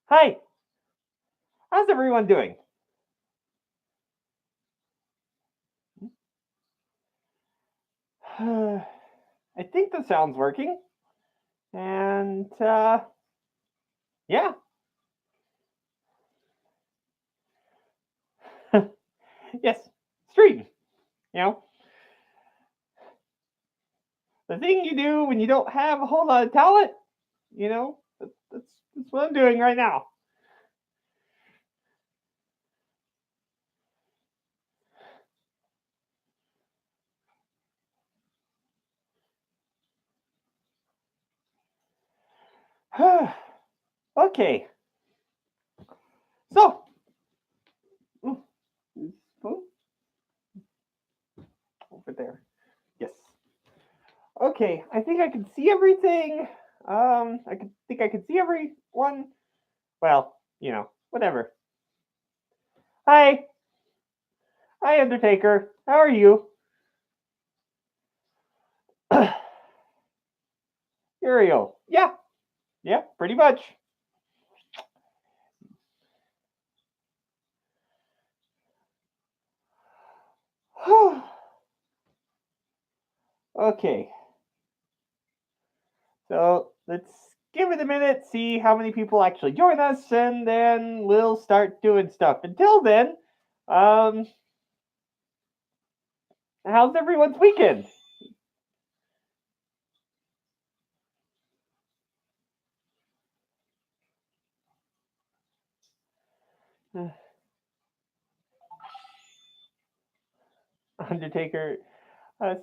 Hi, how's everyone doing? I think the sound's working. And yeah, yes, stream. You know, the thing you do when you don't have a whole lot of talent. That's what I'm doing right now. Okay, so ooh, oh, over there. Yes. Okay, I think I can see everything. I can see everyone. Well, whatever. Hi, hi, Undertaker. How are you? Uriel. Yeah, yeah, pretty much. Okay, so let's give it a minute, see how many people actually join us, and then we'll start doing stuff. Until then, um, how's everyone's weekend? Undertaker,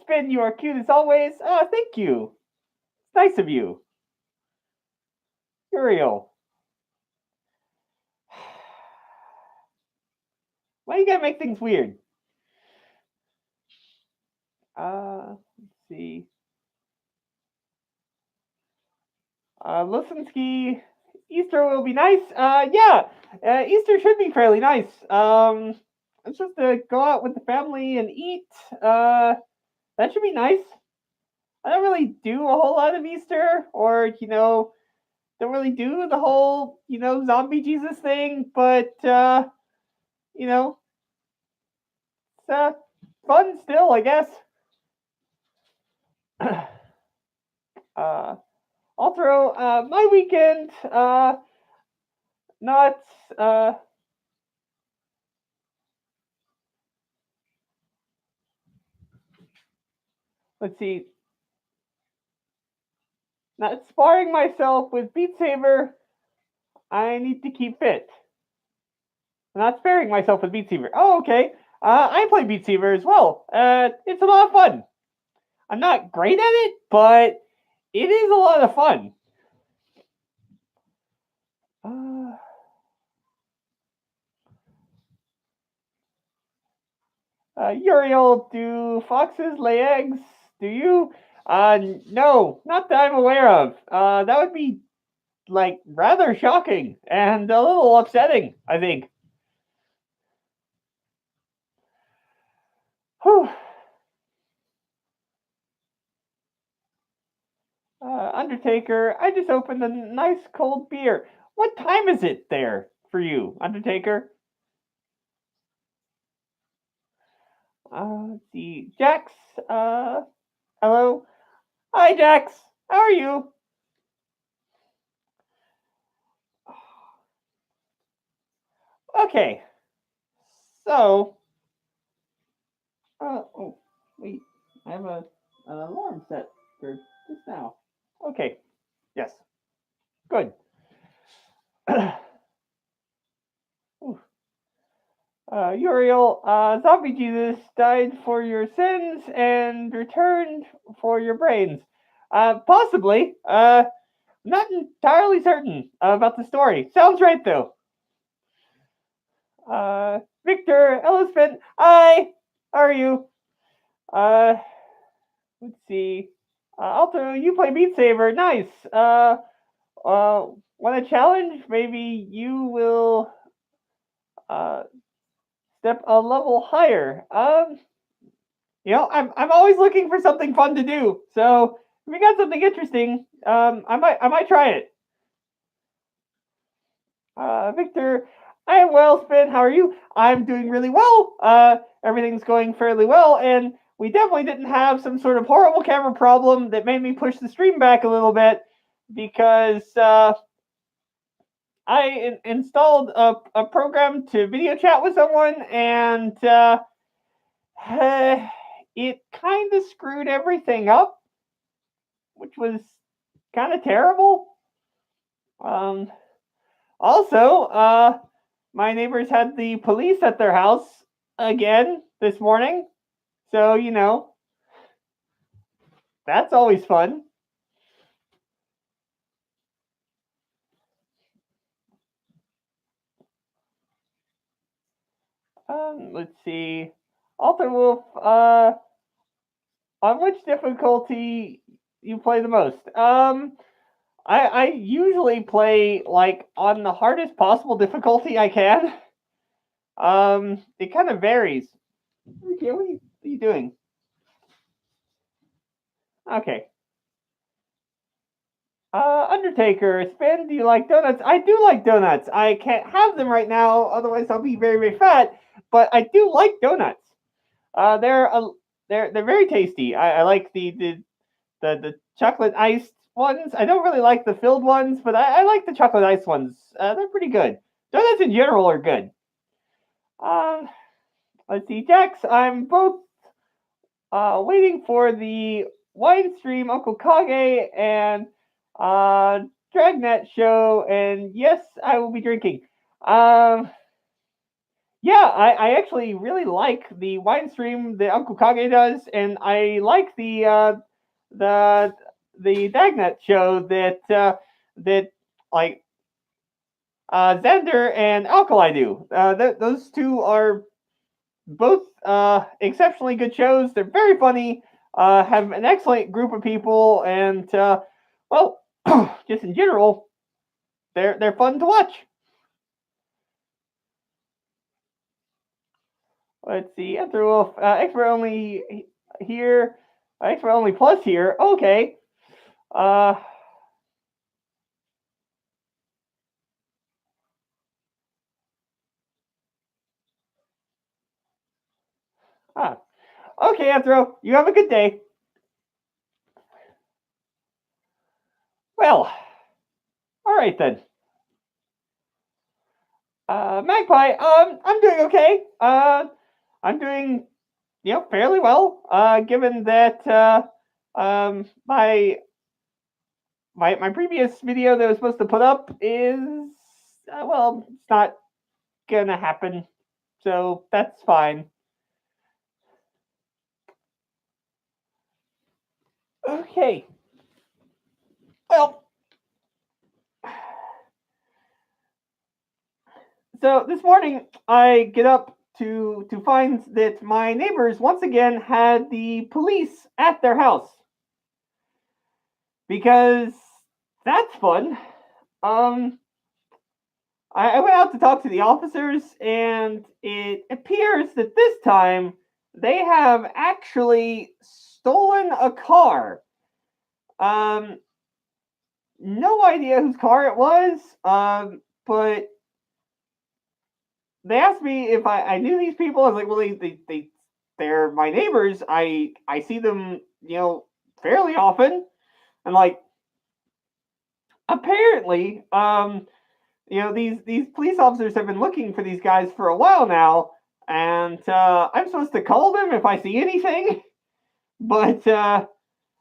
Spin, you are cute as always. Oh, thank you. It's nice of you. Uriel, why you gotta make things weird? Let's see. Lisinski, Easter will be nice. Yeah, Easter should be fairly nice. It's just to go out with the family and eat. That should be nice. I don't really do a whole lot of Easter, or don't really do the whole zombie Jesus thing. But you know, it's fun still, I guess. uh, also, my weekend, not uh, let's see, not sparring myself with Beat Saber. I need to keep fit. I'm not sparing myself with Beat Saber. Oh, okay. I play Beat Saber as well. It's a lot of fun. I'm not great at it, but it is a lot of fun. Uh, Uriel, do foxes lay eggs? Do you? No, not that I'm aware of. That would be like rather shocking and a little upsetting, I think. Whew. Undertaker, I just opened a nice cold beer. What time is it there for you, Undertaker? Let's see. Jax, uh, hello. Hi, Jax. How are you? Okay. So, oh, wait. I have an alarm set for just now. Okay. Yes. Good. Uriel, Zombie Jesus died for your sins and returned for your brains. Possibly. Not entirely certain about the story. Sounds right though. Victor Ellisman, hi. How are you? Uh, let's see. Also, you play Beat Saber. Nice. Uh, Want a challenge? Maybe you will uh step a level higher. I'm always looking for something fun to do. So if you got something interesting, I might try it. Victor, I am well, Spin. How are you? I'm doing really well. Everything's going fairly well, and we definitely didn't have some sort of horrible camera problem that made me push the stream back a little bit because I installed a program to video chat with someone, and it kind of screwed everything up, which was kind of terrible. Um, Also, my neighbors had the police at their house again this morning. So, that's always fun. Let's see. Alter Wolf, on which difficulty you play the most? I usually play like on the hardest possible difficulty I can. It kind of varies. Okay, what are you doing? Okay. Undertaker, Spin, do you like donuts? I do like donuts. I can't have them right now, otherwise I'll be very, very fat. But I do like donuts. Uh, they're a, they're very tasty. I like the chocolate iced ones. I don't really like the filled ones, but I like the chocolate iced ones. They're pretty good. Donuts in general are good. Um, let's see, Jax. I'm both waiting for the wine stream Uncle Kage and uh, Dragnet show, and yes, I will be drinking. Um, yeah, I actually really like the wine stream that Uncle Kage does, and I like the the Dragnet show that like Xander and Alkali do. Those two are both exceptionally good shows. They're very funny. Have an excellent group of people, and well, just in general, they're fun to watch. Let's see, Etherwolf, expert only here, expert only plus here. Okay. Uh, ah, okay, Ethro, you have a good day. Well, all right then. Magpie, I'm doing okay. I'm doing, fairly well. Given that my previous video that I was supposed to put up is well, it's not gonna happen, so that's fine. Okay. Well, so this morning I get up to find that my neighbors once again had the police at their house because that's fun. Um, I went out to talk to the officers, and it appears that this time they have actually stolen a car. Um, no idea whose car it was, but they asked me if I knew these people. I was like, well, they're my neighbors. I see them, fairly often, and like apparently, these police officers have been looking for these guys for a while now, and I'm supposed to call them if I see anything, but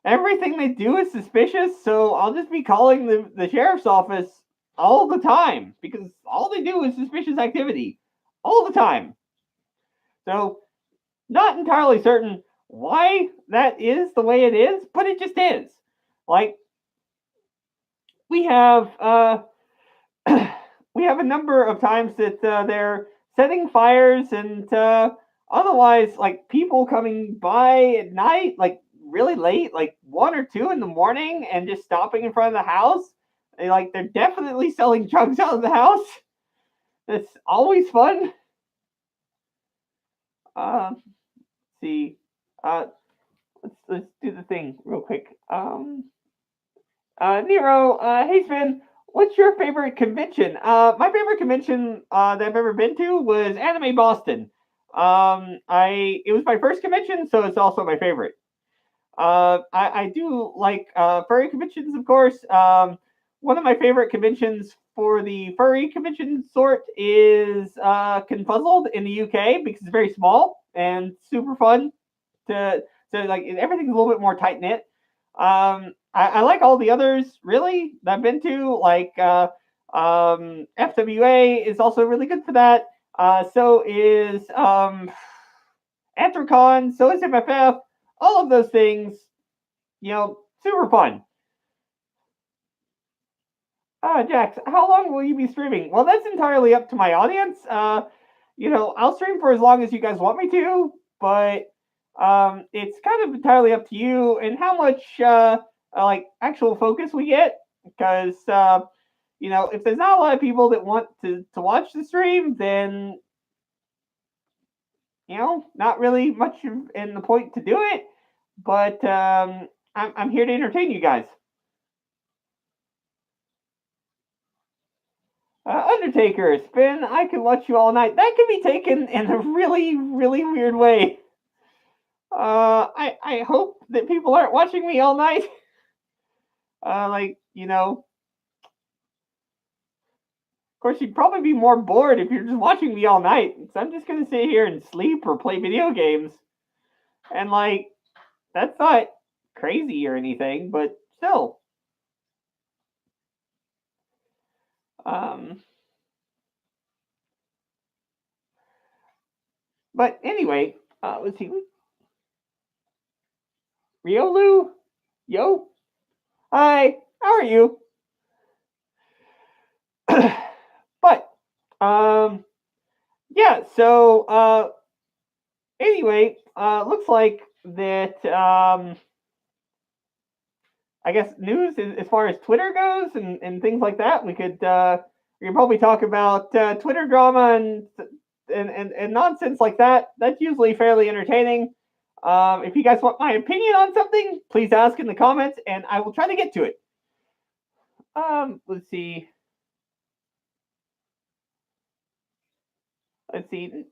everything they do is suspicious. So I'll just be calling the sheriff's office all the time because all they do is suspicious activity all the time. So not entirely certain why that is the way it is, but it just is. Like we have we have a number of times that they're setting fires and otherwise like people coming by at night, like really late, like 1 or 2 in the morning, and just stopping in front of the house. They're definitely selling drugs out of the house. It's always fun. Let's see. Uh, let's do the thing real quick. Nero, hey Spin, What's your favorite convention? My favorite convention that I've ever been to was Anime Boston. I it was my first convention, so it's also my favorite. I do like furry conventions, of course. One of my favorite conventions for the furry convention sort is Confuzzled in the UK because it's very small and super fun to like everything's a little bit more tight knit. I like all the others really that I've been to. Like FWA is also really good for that. So is Anthrocon. So is MFF. All of those things, super fun. Jax, how long will you be streaming? Well, that's entirely up to my audience. I'll stream for as long as you guys want me to, but it's kind of entirely up to you and how much like actual focus we get. Because if there's not a lot of people that want to watch the stream, then not really much in the point to do it. But I'm here to entertain you guys. Undertaker, Spin, I could watch you all night. That could be taken in a really, really weird way. I hope that people aren't watching me all night. Of course, you'd probably be more bored if you're just watching me all night. So I'm just gonna sit here and sleep or play video games, and that's not crazy or anything, but still. Um, but anyway, let's see. Riolu, yo, hi, how are you? But yeah. So anyway, looks like that. I guess news as far as Twitter goes and things like that. We could probably talk about Twitter drama and nonsense like that. That's usually fairly entertaining. If you guys want my opinion on something, please ask in the comments, and I will try to get to it. Let's see. Let's see.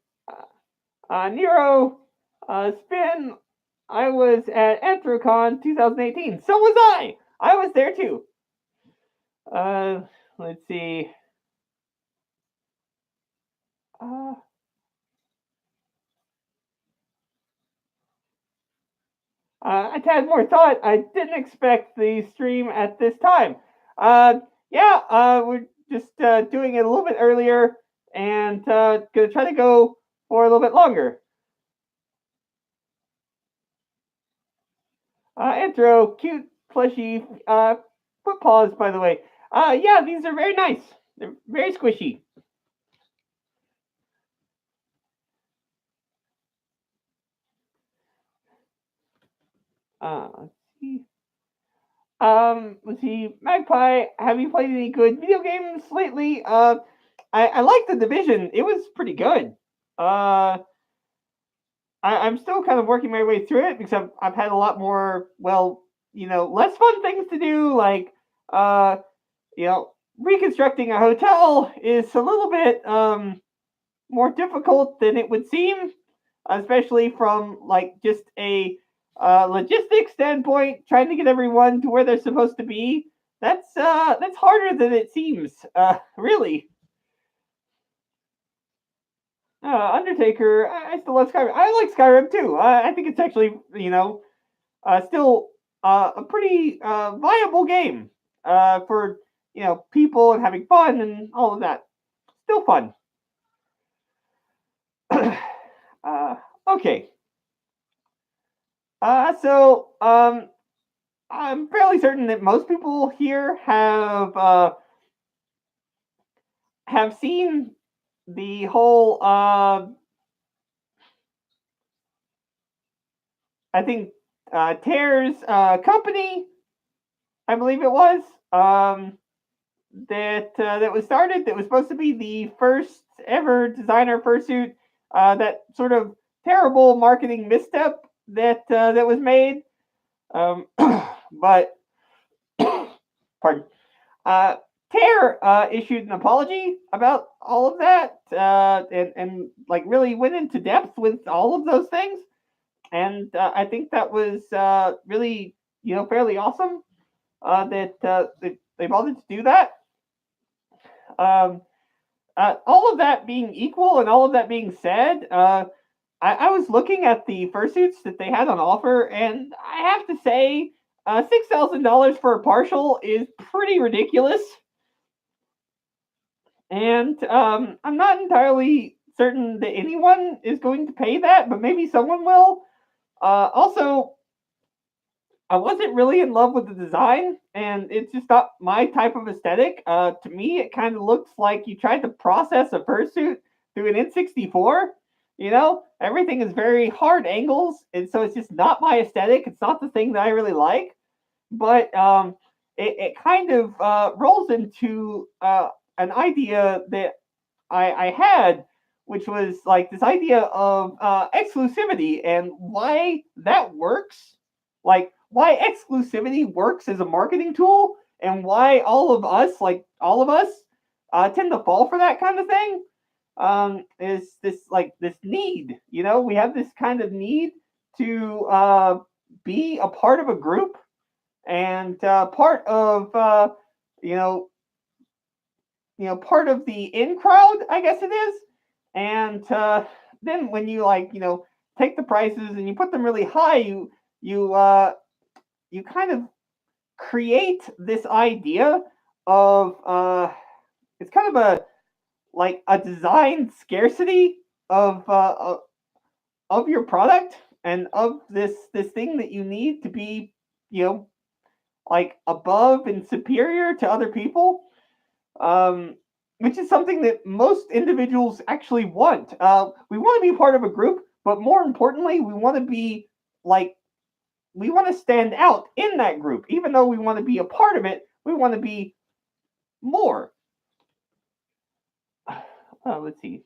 Nero, Spin. I was at Anthrocon 2018. So was I. I was there too. Let's see. I had more thought. I didn't expect the stream at this time. Yeah, we're just doing it a little bit earlier and gonna try to go for a little bit longer. Anthro, cute, plushy foot paws, by the way. Yeah, these are very nice. They're very squishy. Let's see. Let's see. Magpie, have you played any good video games lately? I like The Division. It was pretty good. I'm still kind of working my way through it because I've had a lot more, well, less fun things to do. Like, reconstructing a hotel is a little bit more difficult than it would seem, especially from like just a logistics standpoint. Trying to get everyone to where they're supposed to be. That's harder than it seems. Really. Undertaker, I still love Skyrim. I like Skyrim too. I think it's actually, still a pretty viable game for people and having fun and all of that. Still fun. Okay. So I'm fairly certain that most people here have seen the whole I think Tears company, I believe it was, that was started. That was supposed to be the first ever designer fursuit. That sort of terrible marketing misstep that was made. But pardon. Tear issued an apology about all of that, and like really went into depth with all of those things, and I think that was really fairly awesome that they bothered to do that. Um, all of that being equal and all of that being said, I was looking at the fursuits that they had on offer, and I have to say, $6,000 for a partial is pretty ridiculous. And I'm not entirely certain that anyone is going to pay that, but maybe someone will. Also, I wasn't really in love with the design, and it's just not my type of aesthetic. To me, it kind of looks like you tried to process a fursuit through an N64. Everything is very hard angles, and so it's just not my aesthetic. It's not the thing that I really like. But it kind of rolls into an idea that I had, which was like this idea of exclusivity and why that works. Like why exclusivity works as a marketing tool, and why all of us, tend to fall for that kind of thing. Is this like this need? We have this kind of need to be a part of a group and part of you know part of the in crowd, I guess it is. And then when you take the prices and you put them really high, you you kind of create this idea of it's kind of a like a design scarcity of of your product and of this thing that you need to be you know like above and superior to other people, um, which is something that most individuals actually want. We want to be part of a group, but more importantly, we want to be like we want to stand out in that group. Even though we want to be a part of it, we want to be more. Let's see.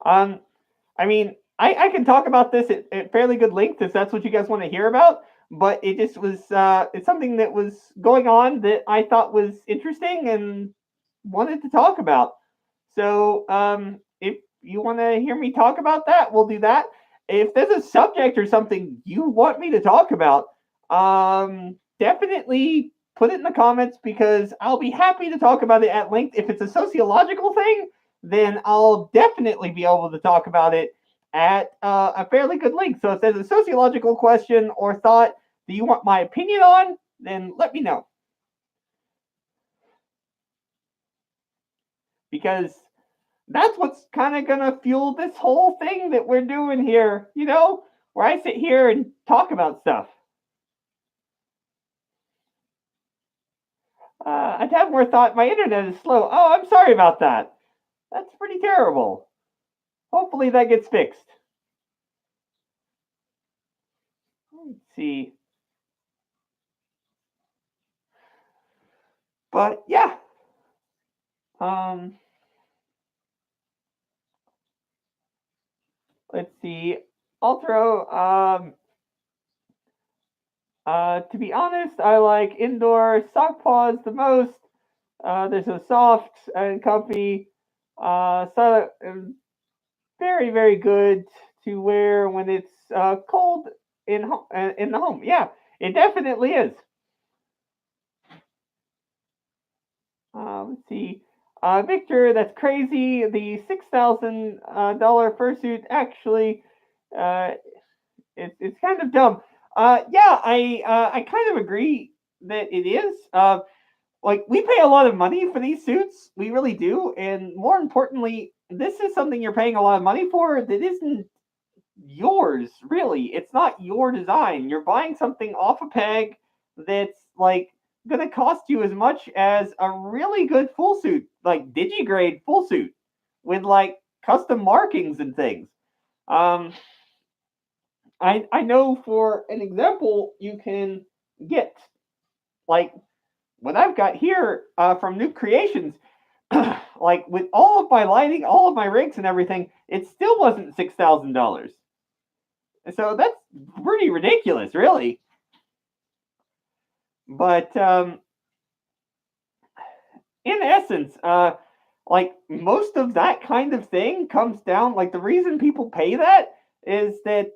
Um, I mean, I can talk about this at fairly good length if that's what you guys want to hear about. But it just was it's something that was going on that I thought was interesting and wanted to talk about. So if you want to hear me talk about that, we'll do that. If there's a subject or something you want me to talk about, definitely put it in the comments because I'll be happy to talk about it at length. If it's a sociological thing, then I'll definitely be able to talk about it at a fairly good length. So if there's a sociological question or thought that you want my opinion on, then let me know. Because that's what's kind of going to fuel this whole thing that we're doing here, where I sit here and talk about stuff. A tad more thought my internet is slow. Oh, I'm sorry about that. That's pretty terrible. Hopefully that gets fixed. Let's see. But yeah. Um, let's see. Ultra, to be honest, I like indoor sock paws the most. They're so soft and comfy. So very, very good to wear when it's cold in the home. Yeah, it definitely is. Let's see. Victor, that's crazy. The $6,000 fursuit actually, uh, it's kind of dumb. Yeah, I kind of agree that it is. Like we pay a lot of money for these suits, we really do, and more importantly, this is something you're paying a lot of money for that isn't yours. Really, it's not your design. You're buying something off a peg that's like gonna cost you as much as a really good full suit, like digigrade full suit with like custom markings and things. um I know for an example, you can get like what I've got here from New Creations. Like with all of my lighting, all of my rigs and everything, it still wasn't $6,000. So that's pretty ridiculous, really. But in essence, like most of that kind of thing comes down. Like the reason people pay that is that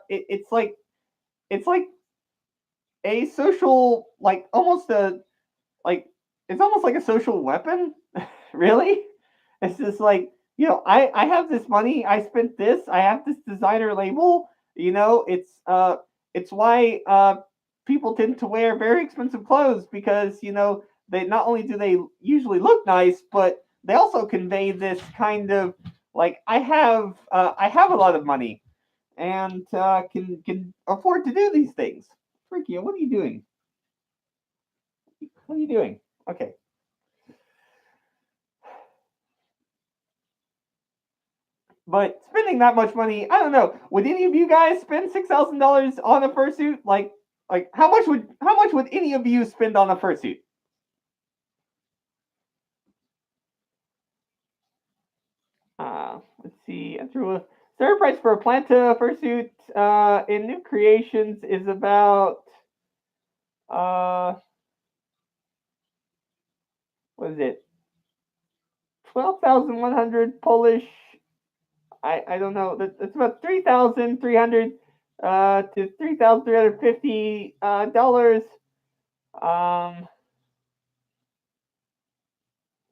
it's like a social, like almost a like it's almost like a social weapon. Really, it's just like, I have this money, I spent this, I have this designer label. It's why people tend to wear very expensive clothes, because they not only do they usually look nice, but they also convey this kind of like, I have a lot of money, and can afford to do these things. Freaky, what are you doing? What are you doing? Okay. But spending that much money, I don't know. Would any of you guys spend $6,000 on a fursuit? Like how much would any of you spend on a fursuit? Let's see. Starter price for a Planta fursuit in new creations is about uh what is it? 12,100 Polish. I don't know. That's about 3,300 to 3,350 dollars. Um,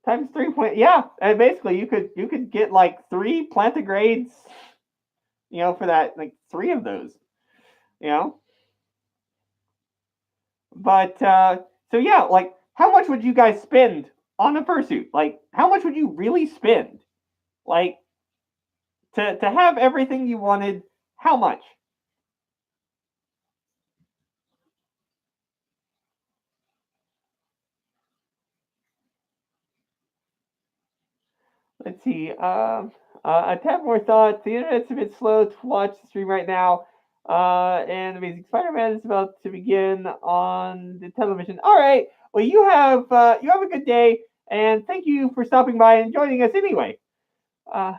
times 3 point, yeah, and basically you could get like three plantigrades, for that, like three of those, you know. But so yeah, like how much would you guys spend on a fursuit? Like how much would you really spend? Like to have everything you wanted, how much? Let's see. A tad more thought. The internet's a bit slow to watch the stream right now. And Amazing Spider-Man is about to begin on the television. All right. Well, you have a good day, and thank you for stopping by and joining us anyway. Uh,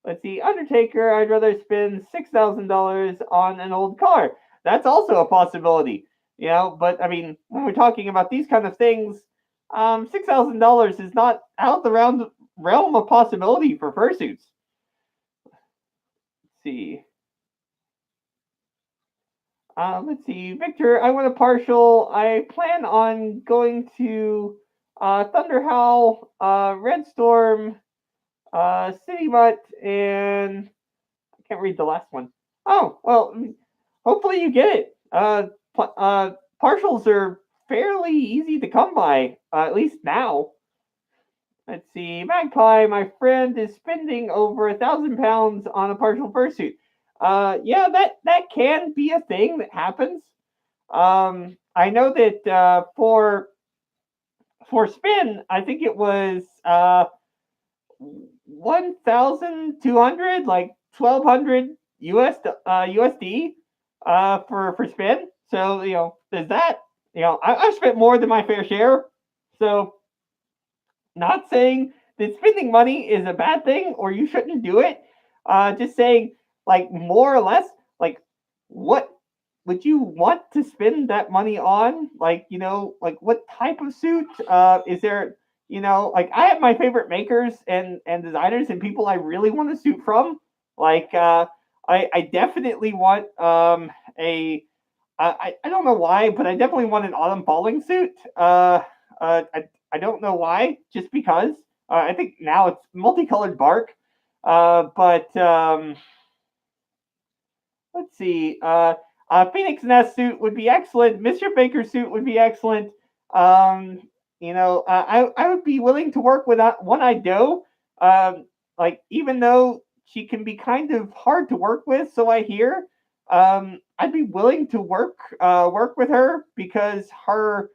let's see. Undertaker. I'd rather spend $6,000 on an old car. That's also a possibility. But I mean, when we're talking about these kind of things, $6,000 is not out the realm of possibility for fursuits. Let's see. Let's see, Victor. I want a partial. I plan on going to Thunder Howl, Red Storm, City Mutt, and I can't read the last one. Oh well, hopefully you get it. Partials are fairly easy to come by, at least now. Let's see, Magpie, my friend is spending over £1,000 on a partial fursuit. Yeah, that can be a thing that happens. I know that for Spin, I think it was 1,200, like 1,200 USD for Spin. So there's that. I've spent more than my fair share. So not saying that spending money is a bad thing or you shouldn't do it. Just saying, like, more or less, like, what would you want to spend that money on? Like, like what type of suit? Is there, like I have my favorite makers and designers and people I really want to suit from. Like, I definitely want I don't know why, but I definitely want an autumn falling suit. I don't know why, just because. I think now it's multicolored bark. But let's see. Phoenix Nest suit would be excellent. Mr. Baker suit would be excellent. Um, I would be willing to work with One Eyed Doe. Like, even though she can be kind of hard to work with, so I hear. I'd be willing to work with her because her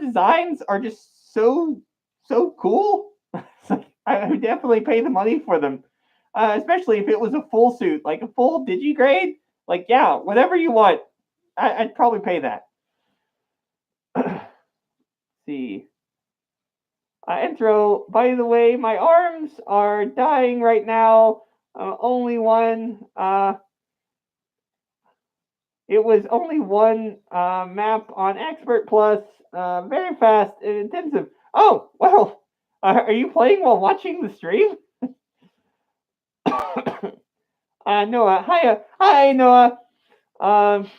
designs are just so cool. I would definitely pay the money for them, especially if it was a full suit, like a full digigrade. Like, yeah, whatever you want, I'd probably pay that. See. Intro. By the way, my arms are dying right now. Only one. It was only one map on Expert Plus, very fast and intensive. Oh, well, are you playing while watching the stream? Noah, hi, Noah. Um,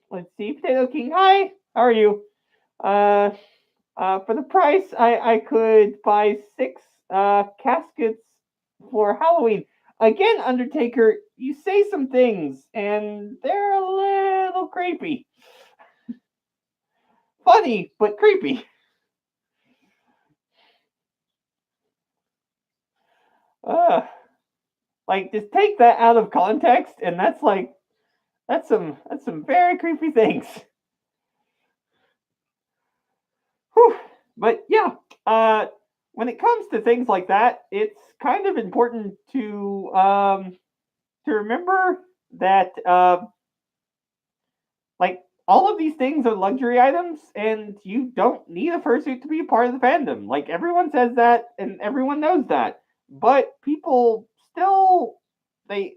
let's see, Potato King, hi, how are you? Uh, for the price, I could buy 6 caskets for Halloween. Again, Undertaker, you say some things, and they're a little creepy. Funny, but creepy. Uh, like, just take that out of context, and that's some very creepy things. Whew. But yeah, uh, when it comes to things like that, it's kind of important to remember that like all of these things are luxury items, and you don't need a fursuit to be a part of the fandom. Like everyone says that, and everyone knows that, but people still they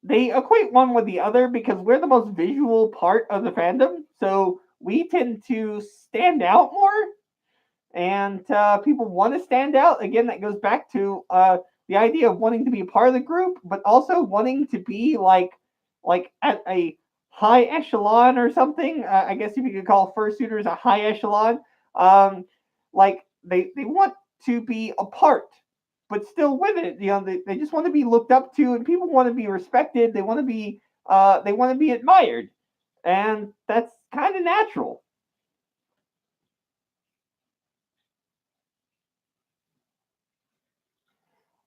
they equate one with the other because we're the most visual part of the fandom, so we tend to stand out more, and people want to stand out. Again, that goes back to the idea of wanting to be a part of the group, but also wanting to be like at a high echelon or something. I guess if you could call fursuiters a high echelon, um, like they want to be a part, but still with it. They just want to be looked up to, and people want to be respected. They want to be admired, and that's kind of natural.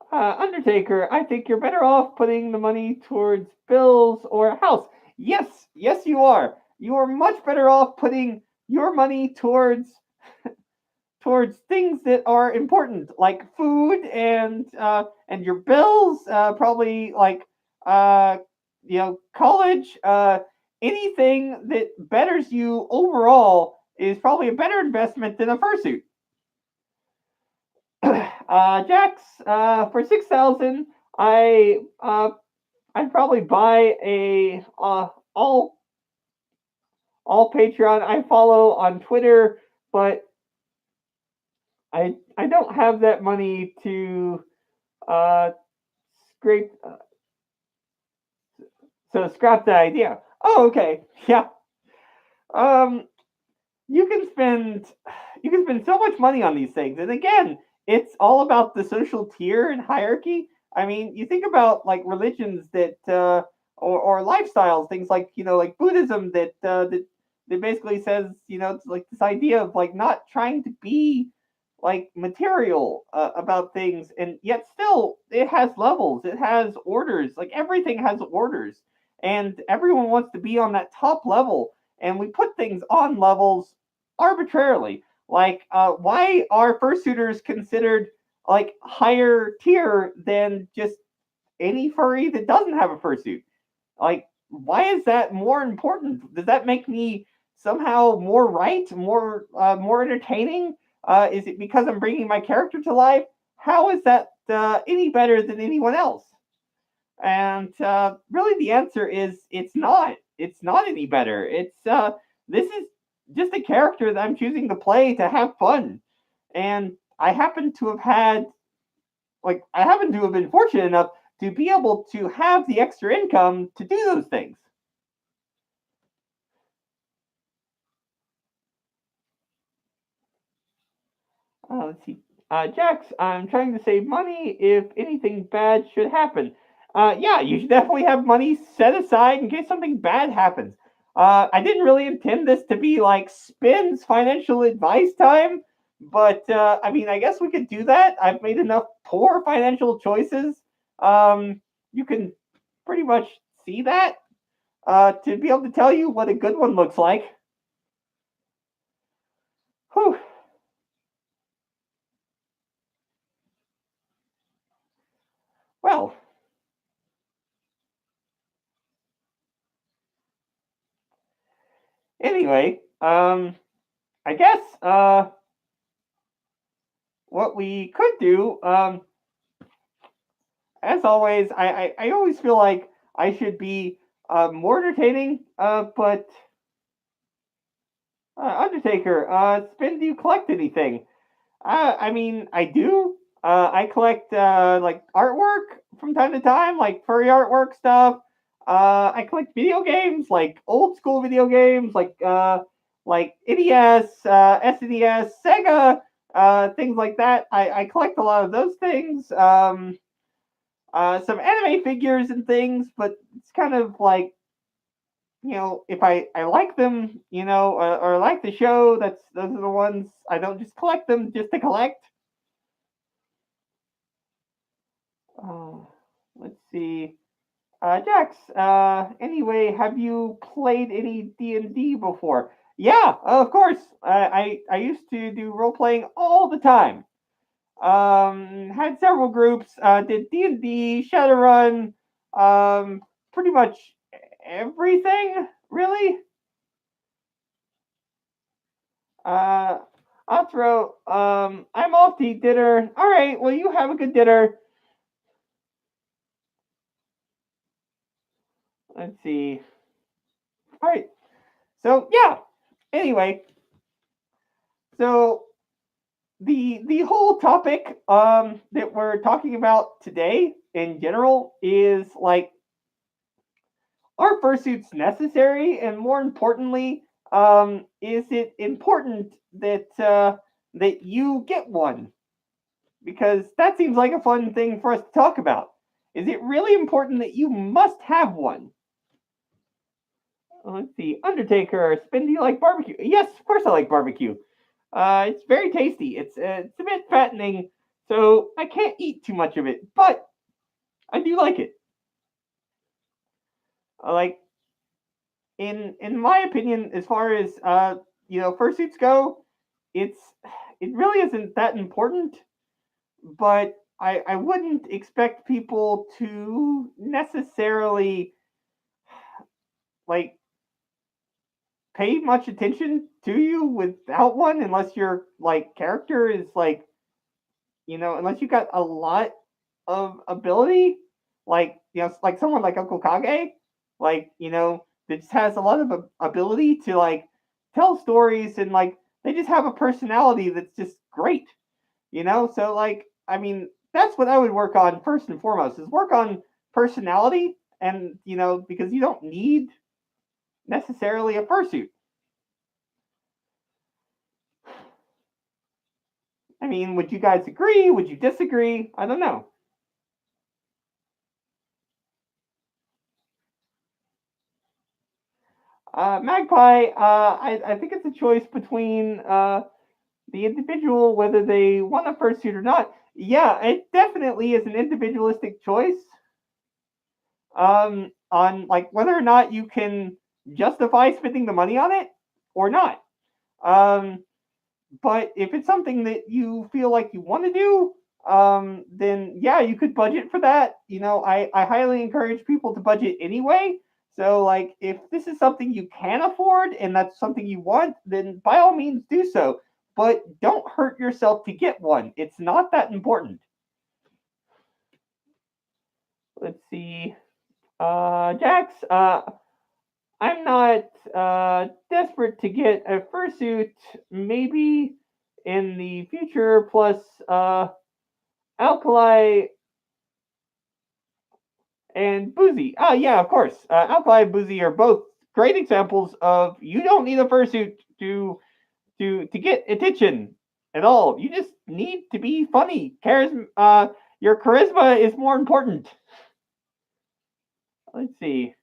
Undertaker, I think you're better off putting the money towards bills or a house. Yes, yes, you are. You are much better off putting your money towards things that are important, like food and your bills. Probably like uh, college. Anything that betters you overall is probably a better investment than a fursuit. Jax, for 6,000, I'd probably buy a all Patreon I follow on Twitter, but I don't have that money to uh scrape so scrap the idea. Oh, okay, yeah. Um, you can spend you can spend so much money on these things, and again, it's all about the social tier and hierarchy. I mean, you think about like religions that or lifestyles, things like like Buddhism that basically says it's like this idea of like not trying to be like material about things, and yet still it has levels, it has orders, like everything has orders, and everyone wants to be on that top level, and we put things on levels arbitrarily. Like, why are fursuiters considered like higher tier than just any furry that doesn't have a fursuit? Like, why is that more important? Does that make me somehow more right, more entertaining? Is it because I'm bringing my character to life? How is that any better than anyone else? And really, the answer is it's not. It's not any better. This is just a character that I'm choosing to play to have fun, and I happen to have been fortunate enough to be able to have the extra income to do those things. Let's see. Jax, I'm trying to save money if anything bad should happen. Yeah, you should definitely have money set aside in case something bad happens. I didn't really intend this to be like Spin's financial advice time, but I mean, I guess we could do that. I've made enough poor financial choices. You can pretty much see that to be able to tell you what a good one looks like. Whew. Well, anyway, I guess what we could do, as always, I always feel like I should be more entertaining. But Undertaker, Spin, do you collect anything? I mean, I do. I collect like artwork from time to time, like furry artwork stuff. I collect video games, like old school video games, like NES, SNES, Sega, things like that. I collect a lot of those things. Some anime figures and things, but it's kind of like, if I like them, or like the show, those are the ones. I don't just collect them just to collect. Oh, let's see. Jax, anyway, have you played any D&D before? Yeah, of course. I used to do role playing all the time. Had several groups. Did D&D, Shadowrun, pretty much everything, really. Uh, I'll throw. I'm off to eat dinner. All right. Well, you have a good dinner. Let's see. All right. So yeah. Anyway, so the whole topic that we're talking about today in general is like, are fursuits necessary, and more importantly, is it important that you get one? Because that seems like a fun thing for us to talk about. Is it really important that you must have one? Let's see. Undertaker, Spin, do you like barbecue? Yes, of course I like barbecue. It's very tasty. It's a bit fattening, so I can't eat too much of it, but I do like it. Like, in my opinion, as far as fursuits go, it's it really isn't that important. But I wouldn't expect people to necessarily like pay much attention to you without one, unless your like character is like, unless you got a lot of ability, like, like someone like Uncle Kage, like, that just has a lot of ability to like tell stories, and like they just have a personality that's just great, so like, I mean, that's what I would work on first and foremost, is work on personality, and because you don't need necessarily a fursuit. I mean, would you guys agree? Would you disagree? I don't know. Magpie, I think it's a choice between the individual, whether they want a fursuit or not. Yeah, it definitely is an individualistic choice, on like whether or not you can justify spending the money on it or not. Um, but if it's something that you feel like you want to do, then yeah, you could budget for that. I highly encourage people to budget anyway. So, like, if this is something you can afford and that's something you want, then by all means do so. But don't hurt yourself to get one. It's not that important. Let's see. Jax, I'm not desperate to get a fursuit. Maybe in the future. Plus, Alkali and Boozy. Yeah, of course. Alkali and Boozy are both great examples of, you don't need a fursuit to get attention at all. You just need to be funny. Your charisma is more important. Let's see.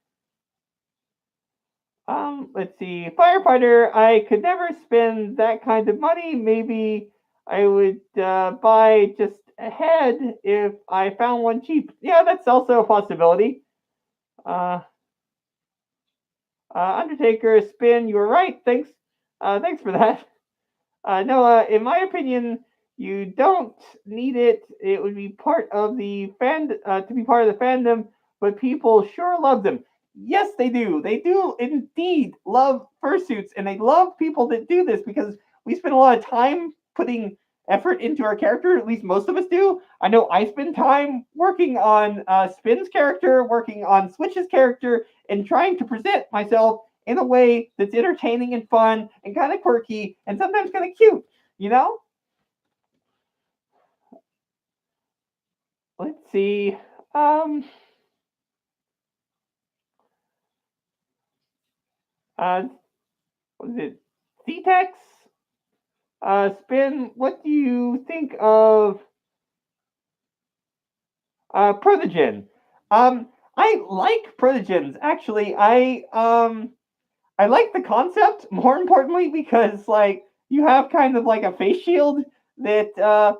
Let's see. Firefighter, I could never spend that kind of money. Maybe I would buy just a head if I found one cheap. Yeah, that's also a possibility. Uh, Undertaker, Spin, you were right. Thanks for that. No, in my opinion, you don't need it. It would be part of the to be part of the fandom, but people sure love them. Yes, they do. They do indeed love fursuits, and they love people that do this, because we spend a lot of time putting effort into our character. At least most of us do. I know I spend time working on Spynd's character, working on Switch's character, and trying to present myself in a way that's entertaining and fun and kind of quirky and sometimes kind of cute. You know? Let's see. Um, uh, was it CTEX? Spin, what do you think of Protogen? I like Protogens actually. I like the concept more importantly because like you have kind of like a face shield that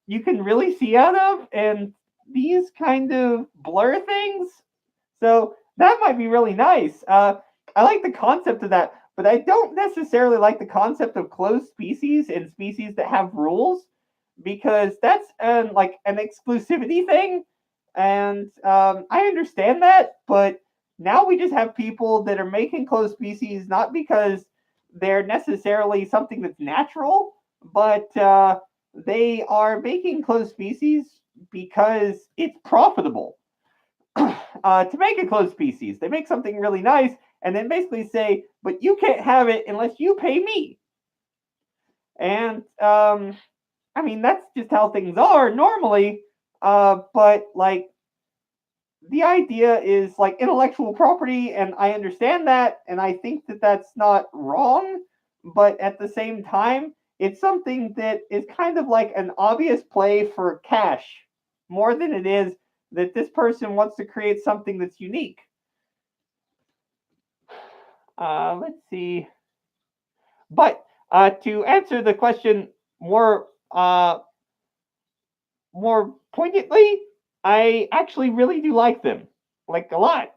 you can really see out of, and these kind of blur things. So that might be really nice. I like the concept of that, but I don't necessarily like the concept of closed species and species that have rules because that's like an exclusivity thing, and I understand that, but now we just have people that are making closed species not because they're necessarily something that's natural, but they are making closed species because it's profitable to make a closed species. They make something really nice and then basically say, but you can't have it unless you pay me. And I mean, that's just how things are normally. But like, the idea is like intellectual property, and I understand that, and I think that that's not wrong. But at the same time, it's something that is kind of like an obvious play for cash more than it is that this person wants to create something that's unique. Let's see. But to answer the question more more poignantly, I actually really do like them, like a lot.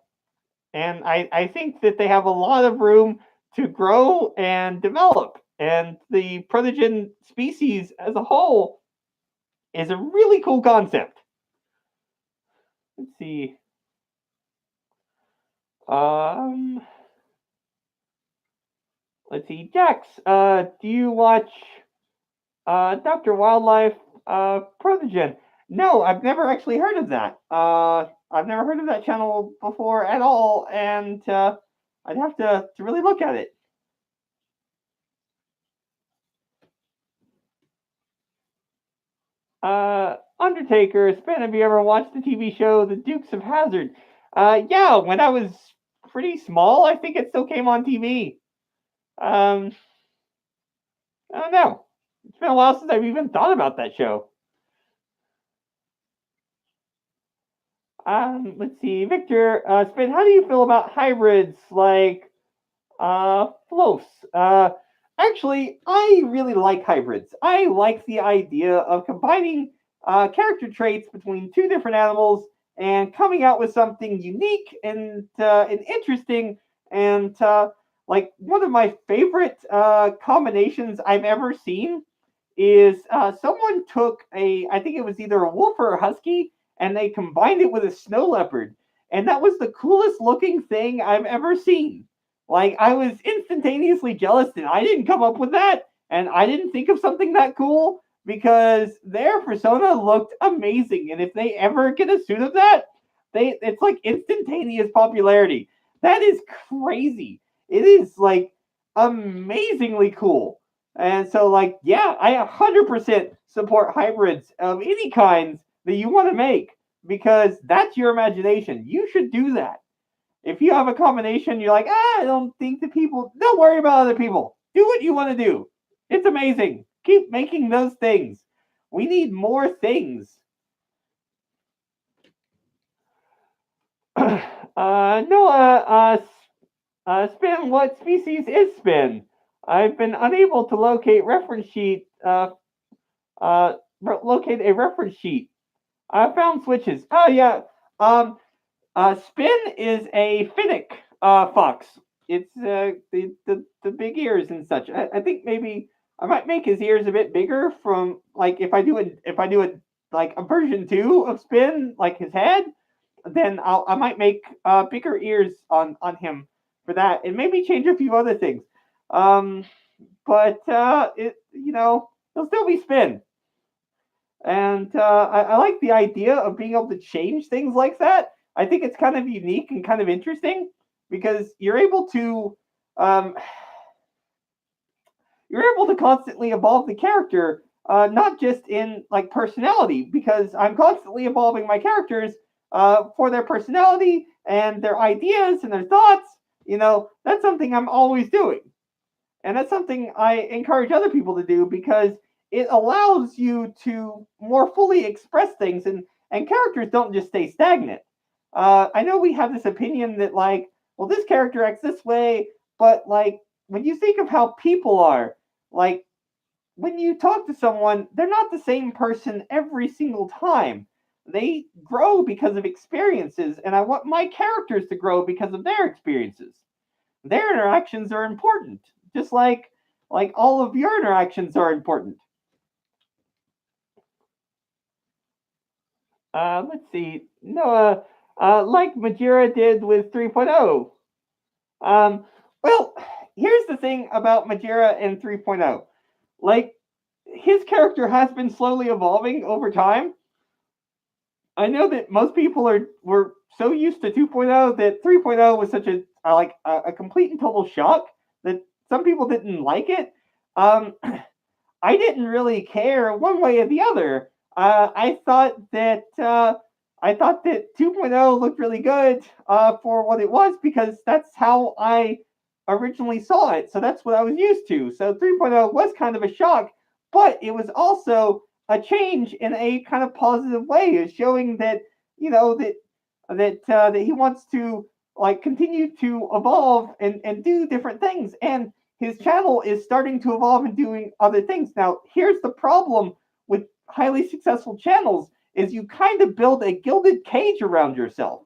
And I think that they have a lot of room to grow and develop. And the protogen species as a whole is a really cool concept. Let's see. Um, let's see. Jax, do you watch Dr. Wildlife Protogen? No, I've never actually heard of that. I've never heard of that channel before at all, and I'd have to really look at it. Undertaker, Spin, have you ever watched the TV show The Dukes of Hazzard? Yeah, when I was pretty small, I think it still came on TV. Um, I don't know. It's been a while since I've even thought about that show. Let's see, Victor, Spin, how do you feel about hybrids like Floss? Actually, I really like hybrids. I like the idea of combining character traits between two different animals and coming out with something unique and interesting. And like one of my favorite combinations I've ever seen is someone took I think it was either a wolf or a husky, and they combined it with a snow leopard. And that was the coolest looking thing I've ever seen. Like, I was instantaneously jealous that I didn't come up with that, and I didn't think of something that cool because their persona looked amazing. And if they ever get a suit of that, it's like instantaneous popularity. That is crazy. It is like amazingly cool. And so, like, yeah, I 100% support hybrids of any kinds that you want to make because that's your imagination. You should do that. If you have a combination, you're like, I don't think the people, don't worry about other people. Do what you want to do. It's amazing. Keep making those things. We need more things. Noah, Spin, what species is Spin? I've been unable to locate a reference sheet. I found switches. Oh yeah. Um, Spin is a Finnick fox. It's the big ears and such. I think maybe I might make his ears a bit bigger from like if I do a like a version 2 of Spin, like his head, then I might make bigger ears on him for that, and maybe change a few other things. Um, but it, you know, he'll still be Spin. And I like the idea of being able to change things like that. I think it's kind of unique and kind of interesting because um, you're able to constantly evolve the character, not just in like personality, because I'm constantly evolving my characters for their personality and their ideas and their thoughts. That's something I'm always doing. And that's something I encourage other people to do because it allows you to more fully express things, and characters don't just stay stagnant. I know we have this opinion that, like, well, this character acts this way, but, like, when you think of how people are, like, when you talk to someone, they're not the same person every single time. They grow because of experiences, and I want my characters to grow because of their experiences. Their interactions are important, just like all of your interactions are important. Let's see. Noah, like Majira did with 3.0. Um, well, here's the thing about Majira and 3.0. Like, his character has been slowly evolving over time. I know that most people were so used to 2.0 that 3.0 was such a complete and total shock that some people didn't like it. Um, I didn't really care one way or the other. I thought that 2.0 looked really good for what it was because that's how I originally saw it. So that's what I was used to. So 3.0 was kind of a shock, but it was also a change in a kind of positive way, is showing that that he wants to like continue to evolve and do different things, and his channel is starting to evolve and doing other things. Now, here's the problem with highly successful channels: is you kind of build a gilded cage around yourself.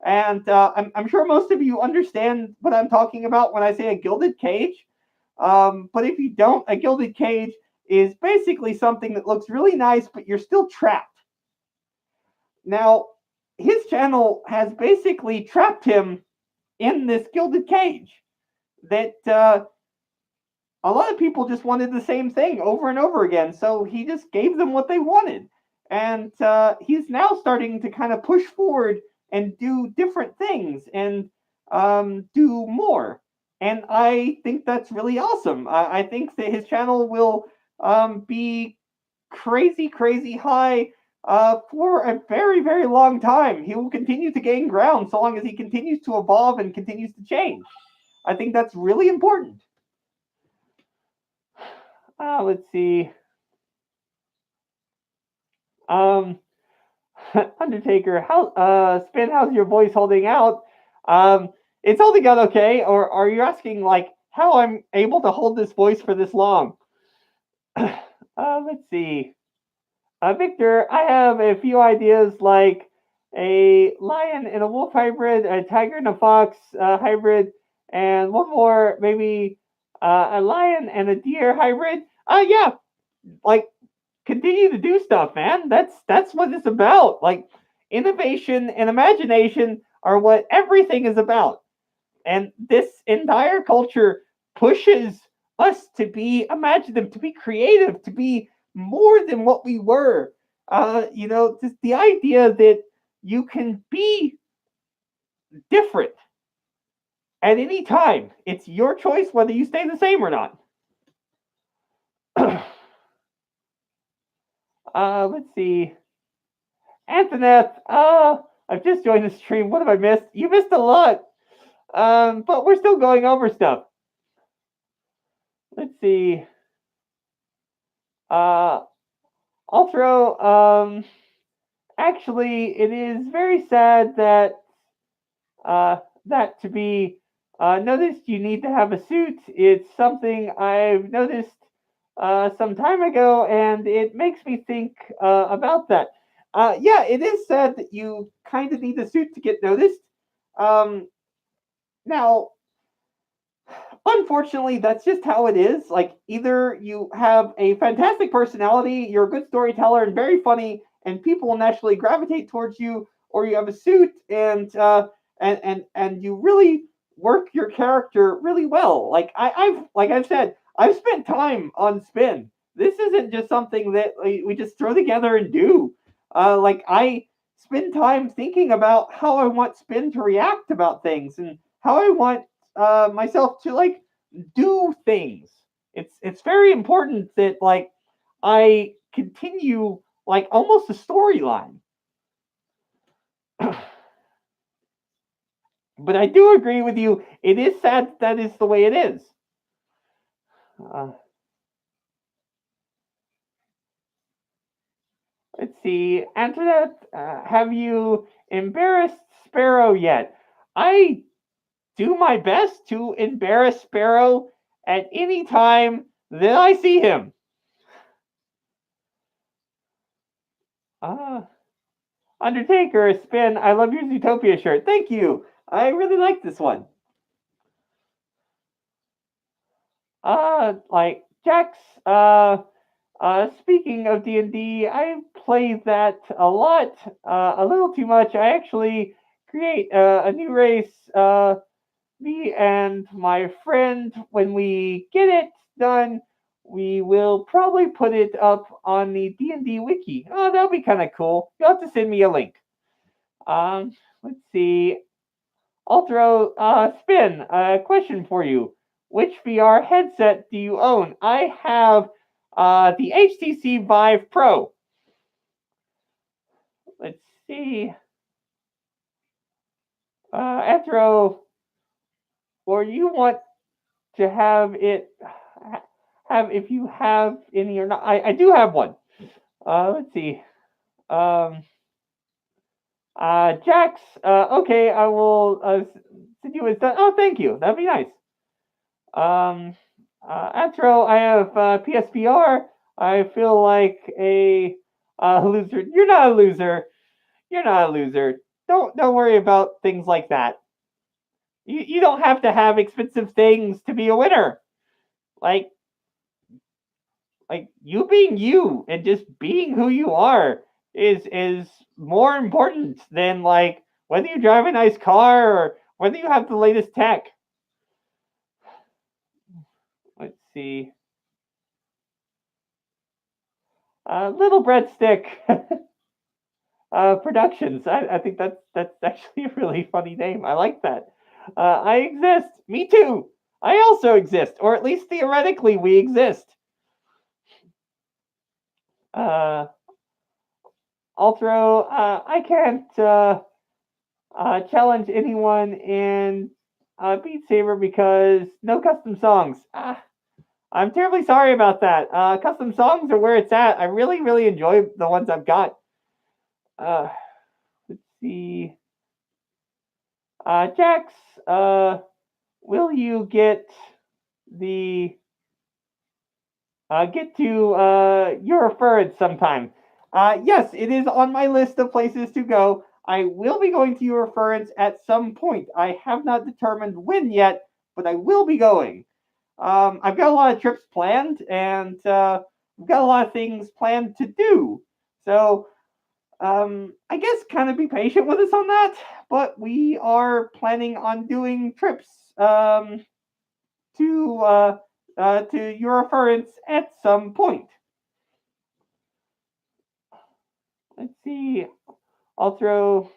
And I'm sure most of you understand what I'm talking about when I say a gilded cage. But if you don't, a gilded cage is basically something that looks really nice, but you're still trapped. Now, his channel has basically trapped him in this gilded cage that a lot of people just wanted the same thing over and over again. So he just gave them what they wanted. And he's now starting to kind of push forward and do different things and do more. And I think that's really awesome. I think that his channel will be crazy, crazy high for a very, very long time. He will continue to gain ground so long as he continues to evolve and continues to change. I think that's really important. Let's see. Um, Undertaker, how Spin, how's your voice holding out? It's holding out okay, or are you asking like how I'm able to hold this voice for this long? Let's see. Victor, I have a few ideas like a lion and a wolf hybrid, a tiger and a fox hybrid, and one more, maybe a lion and a deer hybrid. Yeah, like continue to do stuff, man. That's what it's about. Like innovation and imagination are what everything is about. And this entire culture pushes us to be imaginative, to be creative, to be more than what we were. Just the idea that you can be different at any time. It's your choice whether you stay the same or not. Let's see. Antoinette, I've just joined the stream. What have I missed? You missed a lot. But we're still going over stuff. Let's see. Uh, Altro, actually, it is very sad that that to be noticed, you need to have a suit. It's something I've noticed some time ago, and it makes me think about that. Yeah, it is sad that you kind of need a suit to get noticed. Um, Now, unfortunately, that's just how it is. Like, either you have a fantastic personality, you're a good storyteller and very funny, and people will naturally gravitate towards you, or you have a suit and you really work your character really well. Like I've said, I've spent time on Spin, This isn't just something that we just throw together and do. Like I spend time thinking about how I want Spin to react about things and how I want myself to like do things. It's very important that like I continue like almost a storyline. But I do agree with you. It is sad that is the way it is. Uh, let's see, Antoinette, have you embarrassed Sparrow yet? I do my best to embarrass Sparrow at any time that I see him. Ah, Undertaker, Spin, I love your Zootopia shirt. Thank you. I really like this one. Like Jax, speaking of D&D, I play that a lot, a little too much. I actually create a new race, me and my friend, when we get it done, we will probably put it up on the D&D wiki. Oh, that'll be kind of cool. You'll have to send me a link. Um, let's see. Altro, Spin, question for you. Which VR headset do you own? I have the HTC Vive Pro. Let's see. Altro, or you want to have it have if you have any or not? I do have one. Let's see. Um, Jax. Okay, I will send you a. Oh, thank you. That'd be nice. Um, Atro, I have PSPR. I feel like a loser. You're not a loser. You're not a loser. Don't worry about things like that. You don't have to have expensive things to be a winner. Like you being you and just being who you are is more important than like whether you drive a nice car or whether you have the latest tech. Let's see. Little breadstick productions. I think that's actually a really funny name. I like that. I exist. Me too. I also exist, or at least theoretically, we exist. Uh, Altro, I can't challenge anyone in Beat Saber because no custom songs. I'm terribly sorry about that. Custom songs are where it's at. I really, really enjoy the ones I've got. Uh, let's see. Jax, will you the get to Eurofurence sometime? Yes, it is on my list of places to go. I will be going to Eurofurence at some point. I have not determined when yet, but I will be going. I've got a lot of trips planned, and I've got a lot of things planned to do. So I guess kind of be patient with us on that. But we are planning on doing trips to Eurofurence at some point. Let's see. I'll throw.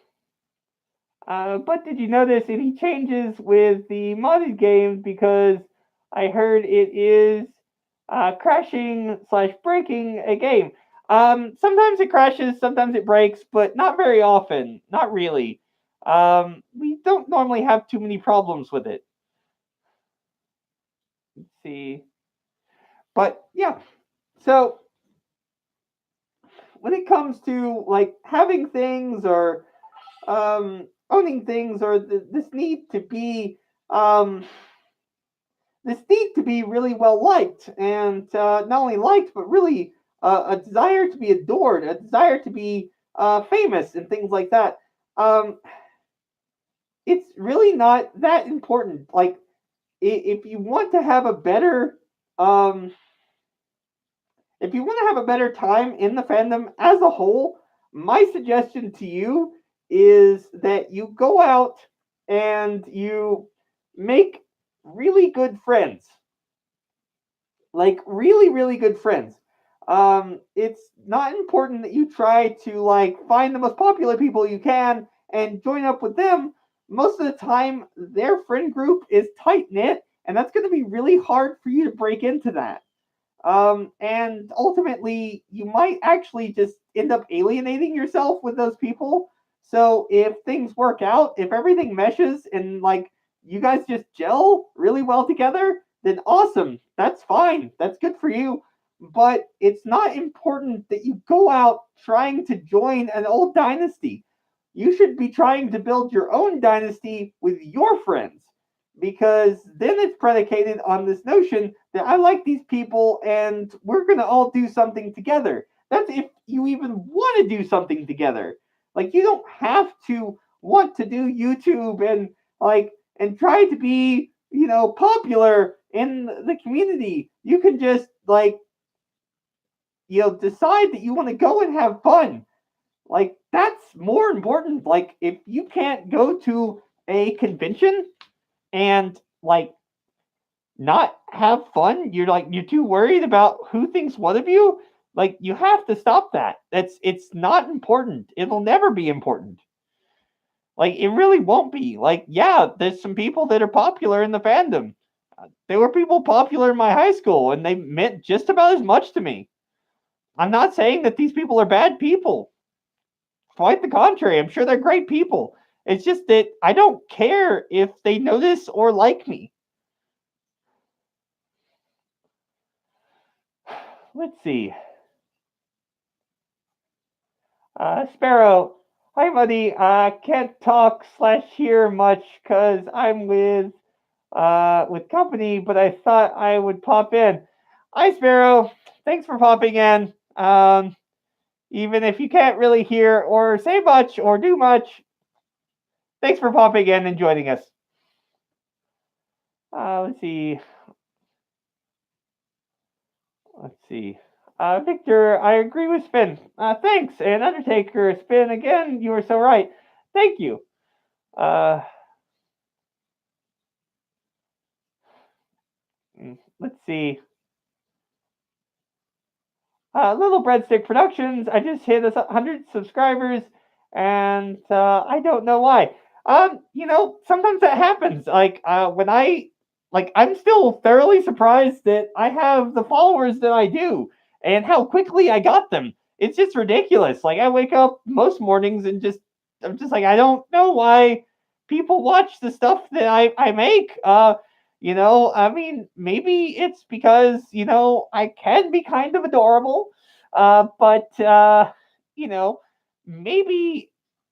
But did you notice any changes with the modded games? Because I heard it is crashing slash breaking a game. Sometimes it crashes, sometimes it breaks, but not very often. Not really. We don't normally have too many problems with it. Let's see. But yeah, so when it comes to like having things or owning things or this need to be um, this need to be really well liked and not only liked but really a desire to be adored, a desire to be famous and things like that. Um, it's really not that important. Like if you want to have a better um, if you want to have a better time in the fandom as a whole, my suggestion to you is that you go out and you make really good friends. Like really, really good friends. It's not important that you try to like find the most popular people you can and join up with them. Most of the time, their friend group is tight knit, and that's going to be really hard for you to break into that. And ultimately, you might actually just end up alienating yourself with those people. So if things work out, if everything meshes and like you guys just gel really well together, then awesome. That's fine. That's good for you. But it's not important that you go out trying to join an old dynasty. You should be trying to build your own dynasty with your friends because then it's predicated on this notion that I like these people and we're going to all do something together. That's if you even want to do something together. Like you don't have to want to do YouTube and like and try to be, popular in the community. You can just like, decide that you want to go and have fun. Like that's more important. Like if you can't go to a convention and like not have fun, you're too worried about who thinks what of you, like you have to stop that. It's not important. It'll never be important. Like it really won't be. Like yeah, there's some people that are popular in the fandom. There were people popular in my high school and they meant just about as much to me. I'm not saying that these people are bad people. Quite the contrary. I'm sure they're great people. It's just that I don't care if they notice or like me. Let's see. Sparrow, hi, buddy. Can't talk slash hear much because I'm with company, but I thought I would pop in. Hi, Sparrow. Thanks for popping in. Even if you can't really hear or say much or do much, thanks for popping in and joining us. Let's see. Let's see. Victor, I agree with Spin. Thanks. And Undertaker, Spin again. You were so right. Thank you. Uh, let's see. Little Breadstick Productions. I just hit 100 subscribers, and I don't know why. Sometimes that happens. Like when I'm still thoroughly surprised that I have the followers that I do, and how quickly I got them. It's just ridiculous. Like I wake up most mornings and I'm just like I don't know why people watch the stuff that I make. I mean, maybe it's because, I can be kind of adorable, but you know, maybe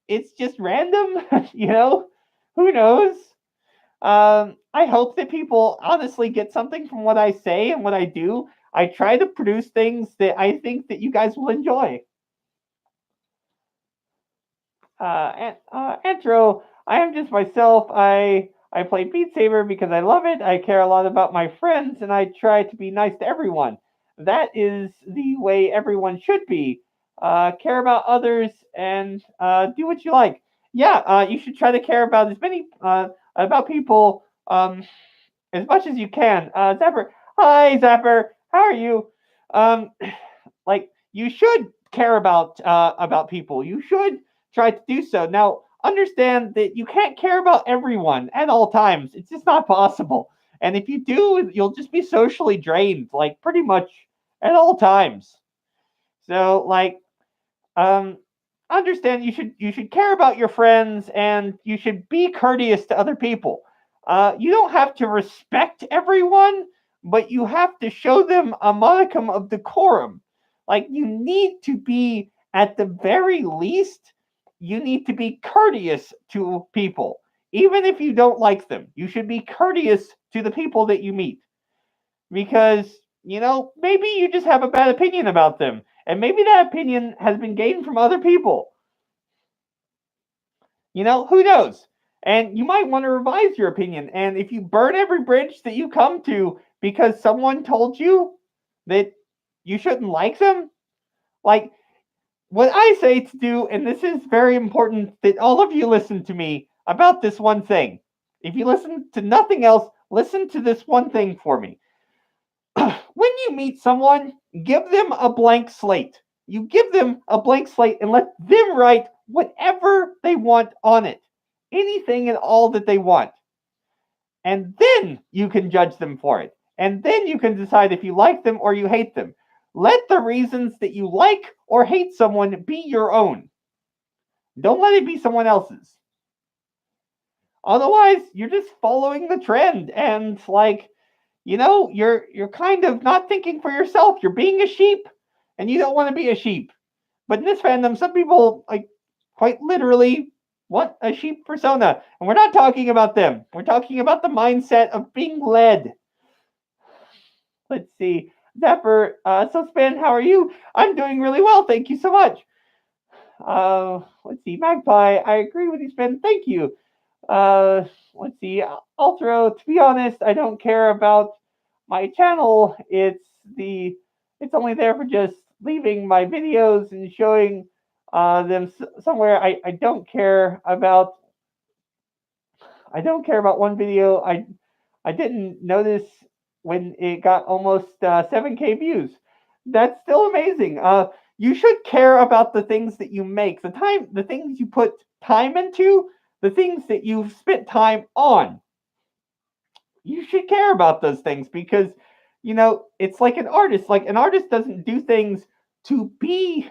it's just random, who knows? I hope that people honestly get something from what I say and what I do. I try to produce things that I think that you guys will enjoy. Antro, I am just myself. I play Beat Saber because I love it. I care a lot about my friends, and I try to be nice to everyone. That is the way everyone should be. Care about others and do what you like. Yeah, you should try to care about as many about people as much as you can. Zapper, hi Zapper, how are you? Um, like you should care about people. You should try to do so. Now, understand that you can't care about everyone at all times. It's just not possible. And if you do, you'll just be socially drained, like pretty much at all times. So, like, um, understand you should care about your friends and you should be courteous to other people. You don't have to respect everyone, but you have to show them a modicum of decorum. Like you need to be at the very least, you need to be courteous to people, even if you don't like them. You should be courteous to the people that you meet because maybe you just have a bad opinion about them and maybe that opinion has been gained from other people. Who knows? And you might want to revise your opinion. And if you burn every bridge that you come to because someone told you that you shouldn't like them, like what I say to do, and this is very important that all of you listen to me about this one thing. If you listen to nothing else, listen to this one thing for me. When you meet someone, give them a blank slate. You give them a blank slate and let them write whatever they want on it, anything and all that they want. And then you can judge them for it. And then you can decide if you like them or you hate them. Let the reasons that you like or hate someone be your own. Don't let it be someone else's. Otherwise, you're just following the trend and you're kind of not thinking for yourself. You're being a sheep and you don't want to be a sheep. But in this fandom, some people quite literally want a sheep persona. And we're not talking about them. We're talking about the mindset of being led. Let's see. Zapper, so Spynd, how are you? I'm doing really well. Thank you so much. Let's see. Magpie, I agree with you, Spynd. Thank you. Uh, let's see. Ultra, to be honest, I don't care about my channel. It's only there for just leaving my videos and showing them somewhere. I don't care about one video. I didn't notice when it got almost 7K views. That's still amazing. You should care about the things that you make, the things you put time into, the things that you've spent time on. You should care about those things because it's like an artist. Like an artist doesn't do things to be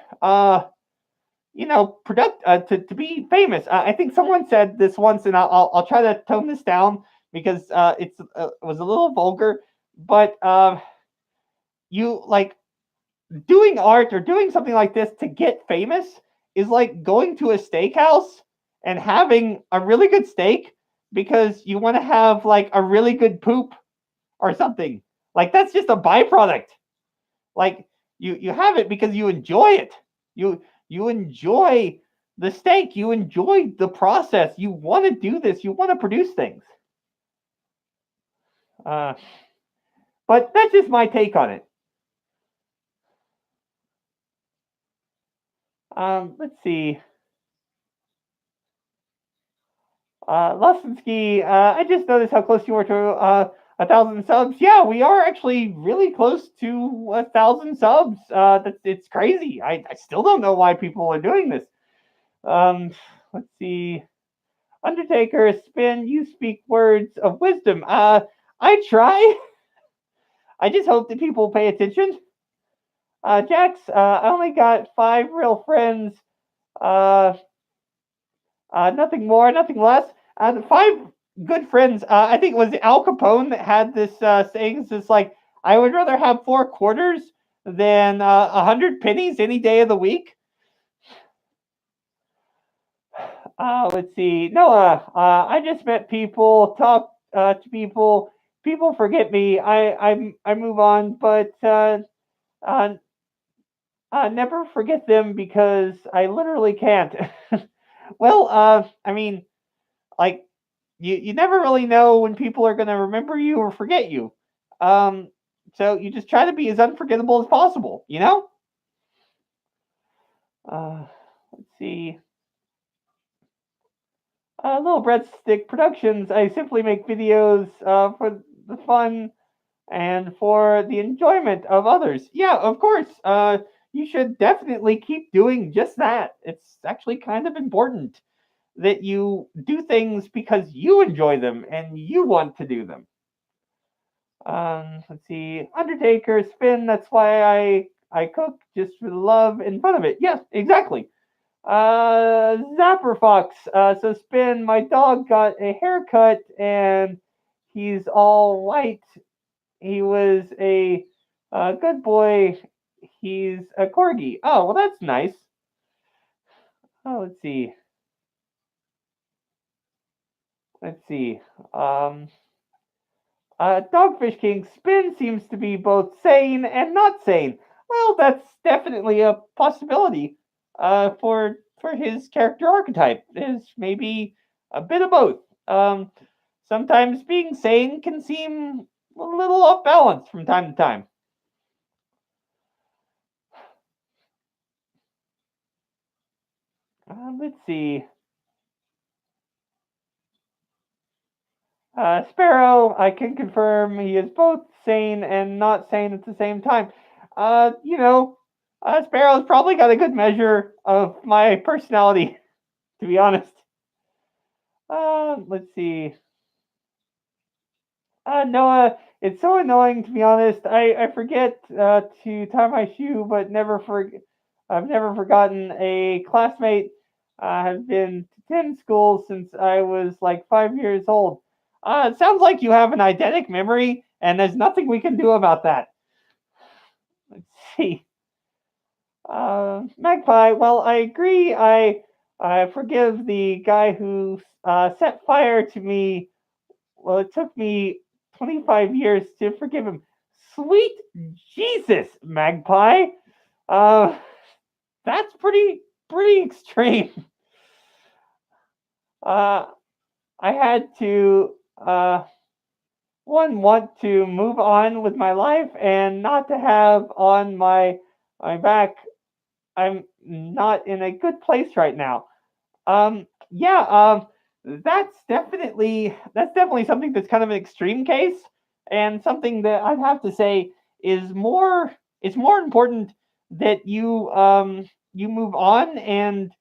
to be famous. I think someone said this once, and I'll try to tone this down because it was a little vulgar. But you like doing art or doing something like this to get famous is like going to a steakhouse and having a really good steak because you want to have like a really good poop or something. Like that's just a byproduct. Like you have it because you enjoy it. You enjoy the steak. You enjoy the process. You want to do this. You want to produce things. Uh, but that's just my take on it. Let's see. Lustinsky, I just noticed how close you were to 1,000 subs. Yeah, we are actually really close to 1,000 subs. It's crazy. I still don't know why people are doing this. Let's see. Undertaker, Spynd, you speak words of wisdom. I try. I just hope that people pay attention. Jax, I only got 5 real friends. Uh, nothing more, nothing less. The 5 good friends. I think it was Al Capone that had this saying. It's like, I would rather have 4 quarters than 100 pennies any day of the week. Let's see. Noah, I just met people, talk to people. People forget me. I move on, but uh, never forget them because I literally can't. Well, I mean, like you never really know when people are going to remember you or forget you. Um, so you just try to be as unforgettable as possible. Uh, let's see. Little Breadstick Productions. I simply make videos for the fun and for the enjoyment of others. Yeah, of course. You should definitely keep doing just that. It's actually kind of important that you do things because you enjoy them and you want to do them. Let's see. Undertaker, Spynd. That's why I cook just for the love and fun of it. Yes, exactly. Zapper Fox. So Spynd, my dog got a haircut and he's all white. He was a good boy. He's a corgi. Oh, well, that's nice. Oh, let's see. Let's see. Um, Dogfish King Spin seems to be both sane and not sane. Well, that's definitely a possibility. For his character archetype is maybe a bit of both. Um, Sometimes being sane can seem a little off balance from time to time. Let's see. Sparrow, I can confirm he is both sane and not sane at the same time. You know, Sparrow's probably got a good measure of my personality, to be honest. Let's see. Noah, it's so annoying to be honest. I forget to tie my shoe, but I've never forgotten a classmate. Have been to 10 schools since I was like 5 years old. It sounds like you have an eidetic memory, and there's nothing we can do about that. Let's see. Magpie. Well, I agree. I forgive the guy who set fire to me. Well, it took me 25 years to forgive him. Sweet Jesus, Magpie. Uh, that's pretty extreme. Uh, I had to one want to move on with my life and not to have on my back. I'm not in a good place right now. Yeah, that's definitely something that's kind of an extreme case, and something that I'd have to say is more. It's more important that you move on and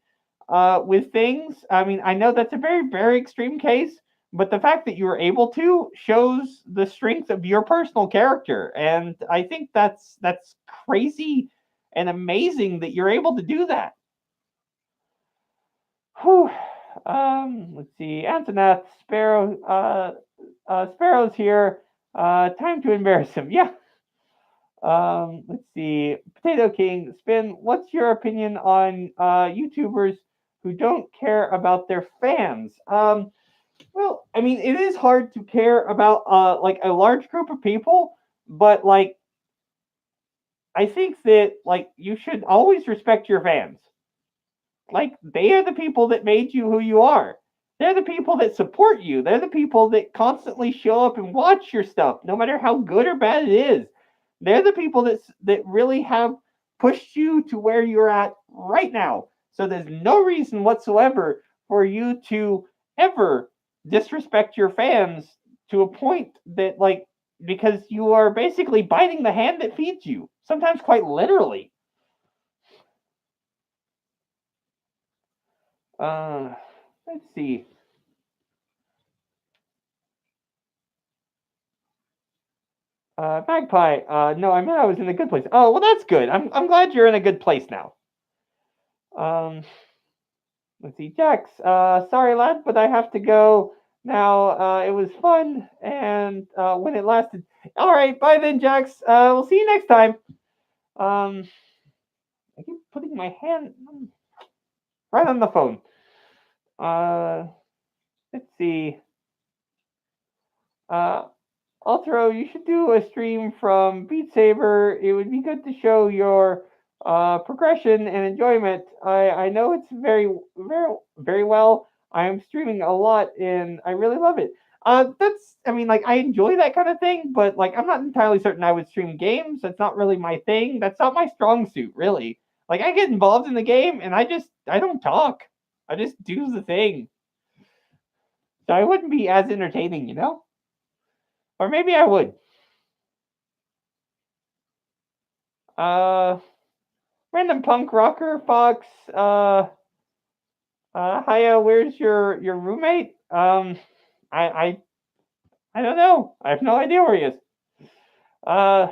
with things. I mean, I know that's a very extreme case, but the fact that you were able to shows the strength of your personal character, and I think that's crazy and amazing that you're able to do that. Whew. Let's see. Antonath, Sparrow's here. Time to embarrass him. Yeah. Let's see. Potato King, Spin, what's your opinion on YouTubers who don't care about their fans? Well, I mean, it is hard to care about like a large group of people, but like I think that like you should always respect your fans. Like they are the people that made you who you are. They're the people that support you. They're the people that constantly show up and watch your stuff, no matter how good or bad it is. They're the people that really have pushed you to where you're at right now. So there's no reason whatsoever for you to ever disrespect your fans to a point that like because you are basically biting the hand that feeds you, sometimes quite literally. Uh, let's see. Magpie. No, I meant I was in a good place. Oh, well, that's good. I'm glad you're in a good place now. Um, let's see, Jax. Sorry, lad, but I have to go now. It was fun, and when it lasted. All right, bye then, Jax. We'll see you next time. Um, I keep putting my hand right on the phone. Uh, let's see. Uh, Altro, you should do a stream from Beat Saber. It would be good to show your progression and enjoyment. I know it's very well. I am streaming a lot and I really love it. I mean, like I enjoy that kind of thing, but like I'm not entirely certain I would stream games. That's not really my thing. That's not my strong suit, really. Like I get involved in the game and I don't talk. I just do the thing. So I wouldn't be as entertaining, you know? Or maybe I would. Uh, Random punk rocker Fox. Hiya, where's your roommate? I I I don't know. I have no idea where he is. Uh,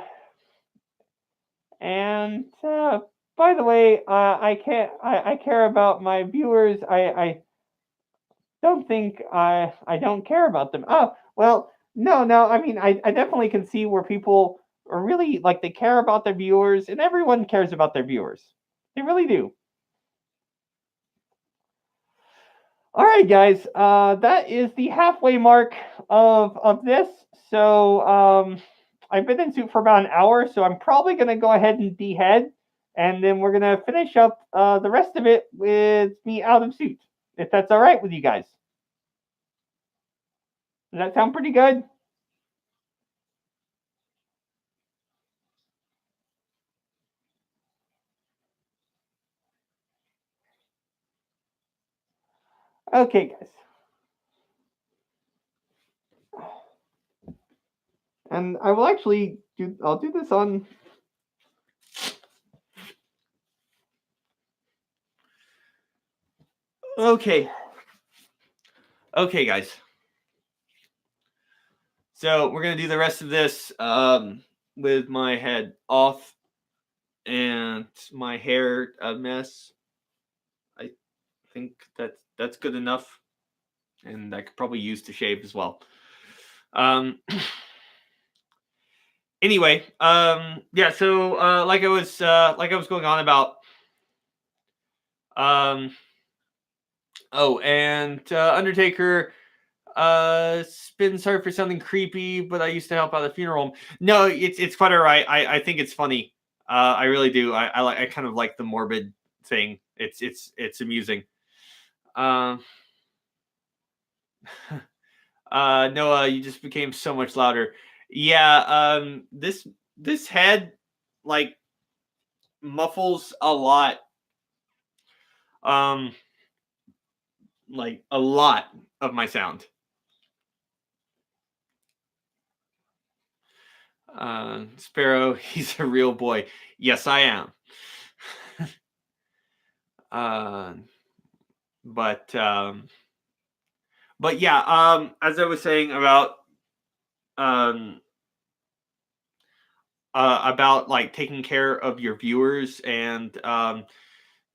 and by the way, I can't. I care about my viewers. I don't think I don't care about them. Oh well, no. I mean, I definitely can see where people are really like they care about their viewers, and everyone cares about their viewers. They really do. All right, guys. That is the halfway mark of this. So I've been in suit for about an hour, so I'm probably gonna go ahead and dehead, and then we're gonna finish up the rest of it with me out of suit, if that's all right with you guys. Does that sound pretty good? Okay, guys. And I will actually do. I'll do this on. Okay. Okay, guys. So we're gonna do the rest of this with my head off and my hair a mess. I think that's good enough, and I could probably use to shave as well. Um, anyway, yeah. So like I was going on about. Um, oh, and Undertaker. Spynd, sorry for something creepy, but I used to help out a funeral home. No, it's quite alright. I think it's funny. I really do. I kind of like the morbid thing. It's amusing. Um, Noah, you just became so much louder. Yeah. This head like muffles a lot. Um, like a lot of my sound. Sparrow, he's a real boy. Yes, I am. uh, but but yeah, as I was saying um about like taking care of your viewers and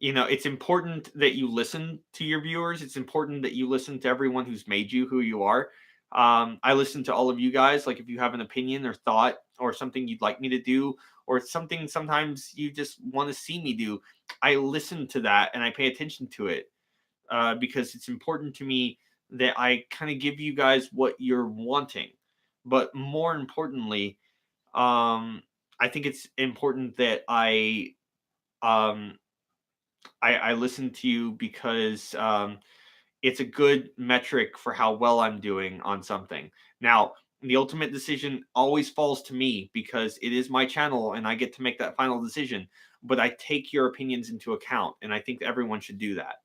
it's important that you listen to your viewers. It's important that you listen to everyone who's made you who you are. I listen to all of you guys. Like if you have an opinion or thought or something you'd like me to do or something sometimes you just want to see me do, I listen to that and I pay attention to it because it's important to me that I kind of give you guys what you're wanting. But more importantly, um, I think it's important that um, I listen to you because it's a good metric for how well I'm doing on something. Now, the ultimate decision always falls to me because it is my channel and I get to make that final decision. But I take your opinions into account, and I think everyone should do that.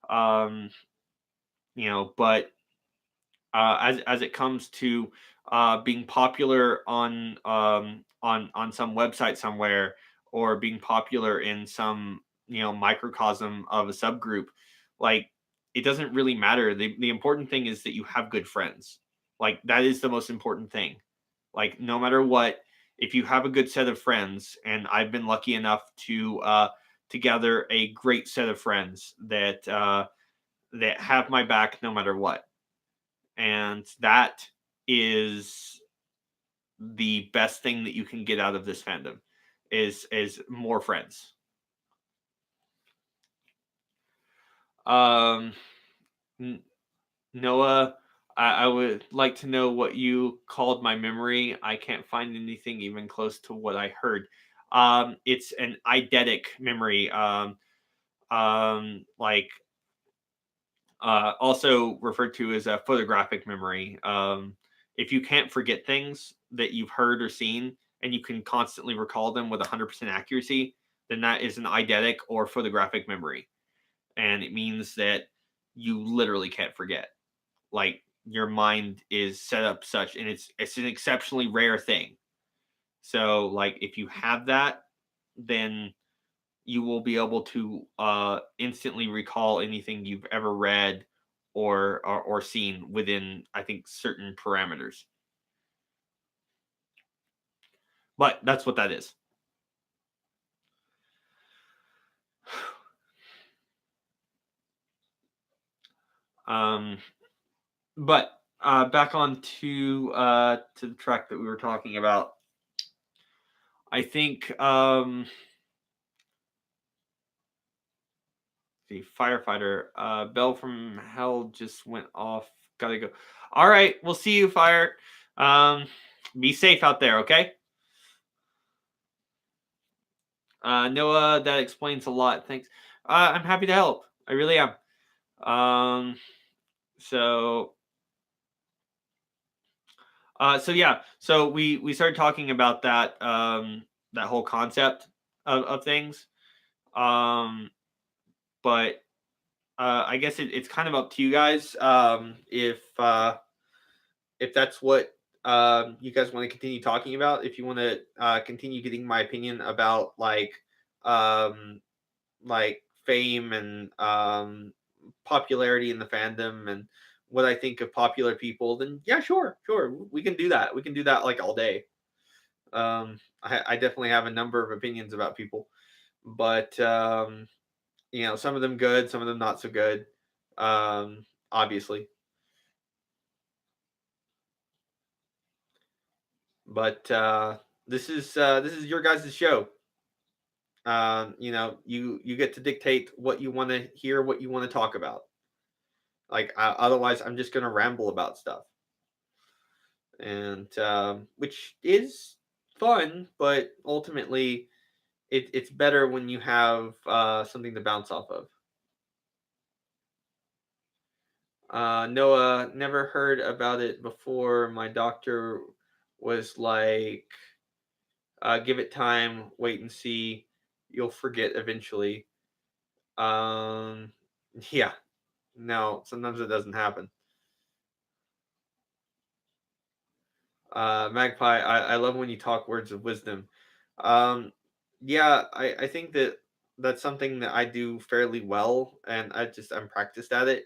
Um, but as it comes to being popular on some website somewhere or being popular in some microcosm of a subgroup, like it doesn't really matter. The important thing is that you have good friends. Like that is the most important thing. Like no matter what, if you have a good set of friends, and I've been lucky enough to gather a great set of friends that have my back no matter what, and that is the best thing that you can get out of this fandom is more friends. um Noah, I would like to know what you called my memory. I can't find anything even close to what I heard. It's an eidetic memory. Like also referred to as a photographic memory. If you can't forget things that you've heard or seen and you can constantly recall them with 100% accuracy, then that is an eidetic or photographic memory. And it means that you literally can't forget. Like your mind is set up such, and it's an exceptionally rare thing. So like if you have that, then you will be able to instantly recall anything you've ever read or seen within, I think, certain parameters. But that's what that is. Um, but back on to the track that we were talking about. I think the firefighter bell from hell just went off. Gotta go. All right, we'll see you, fire. Um, be safe out there, okay? Noah, that explains a lot. Thanks. I'm happy to help. I really am. Um, so, so yeah. So we started talking about that whole concept of things. Um, but I guess it's kind of up to you guys if that's what you guys want to continue talking about. If you want to continue getting my opinion about um, like fame and popularity in the fandom and what I think of popular people, then yeah, sure, we can do that. We can do that like all day. I definitely have a number of opinions about people, but some of them good, some of them not so good. Obviously, but this is your guys' show. You get to dictate what you want to hear, what you want to talk about. Like otherwise, I'm just gonna ramble about stuff, and which is fun, but ultimately, it's better when you have something to bounce off of. Noah, never heard about it before. My doctor was like, give it time, wait and see. You'll forget eventually. Um, yeah, no, sometimes it doesn't happen. Magpie, I love when you talk words of wisdom. Um, yeah, I think that that's something that I do fairly well, and I'm practiced at it.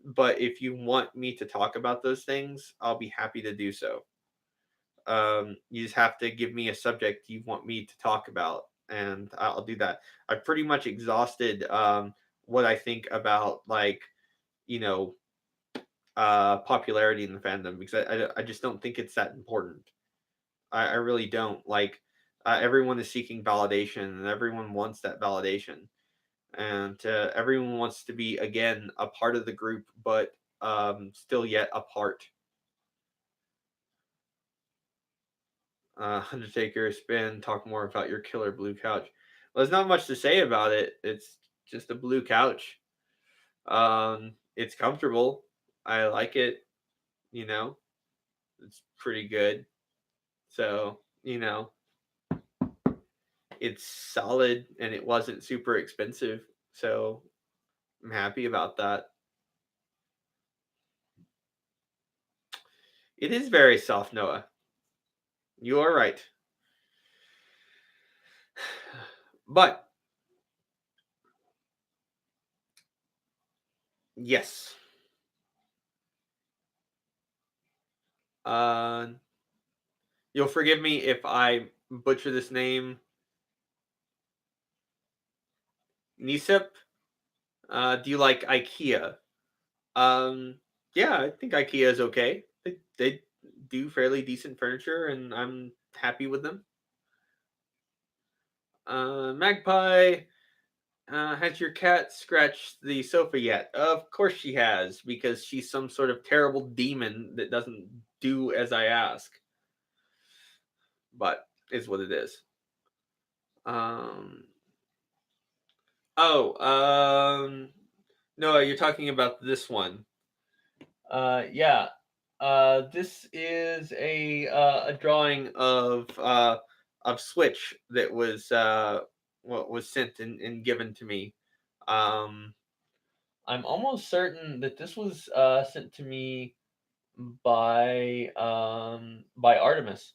But if you want me to talk about those things, I'll be happy to do so. You just have to give me a subject you want me to talk about, and I'll do that. I've pretty much exhausted what I think about you know popularity in the fandom because I just don't think it's that important. I really don't like. Everyone is seeking validation, and everyone wants that validation, and everyone wants to be again a part of the group, but still yet apart. Undertaker, Spin, talk more about your killer blue couch. Well, there's not much to say about it. It's just a blue couch. It's comfortable. I like it. You know, it's pretty good. So, it's solid and it wasn't super expensive. So, I'm happy about that. It is very soft, Noah. You are right. But, yes. Uh, you'll forgive me if I butcher this name. Nisip, do you like IKEA? Um, yeah, I think IKEA is okay. They do fairly decent furniture, and I'm happy with them. Magpie, has your cat scratched the sofa yet? Of course she has, because she's some sort of terrible demon that doesn't do as I ask. But is what it is. Um. Oh. No, you're talking about this one. Yeah. This is a drawing of Switch that was what was sent and given to me. Um, I'm almost certain that this was sent to me by Artemis.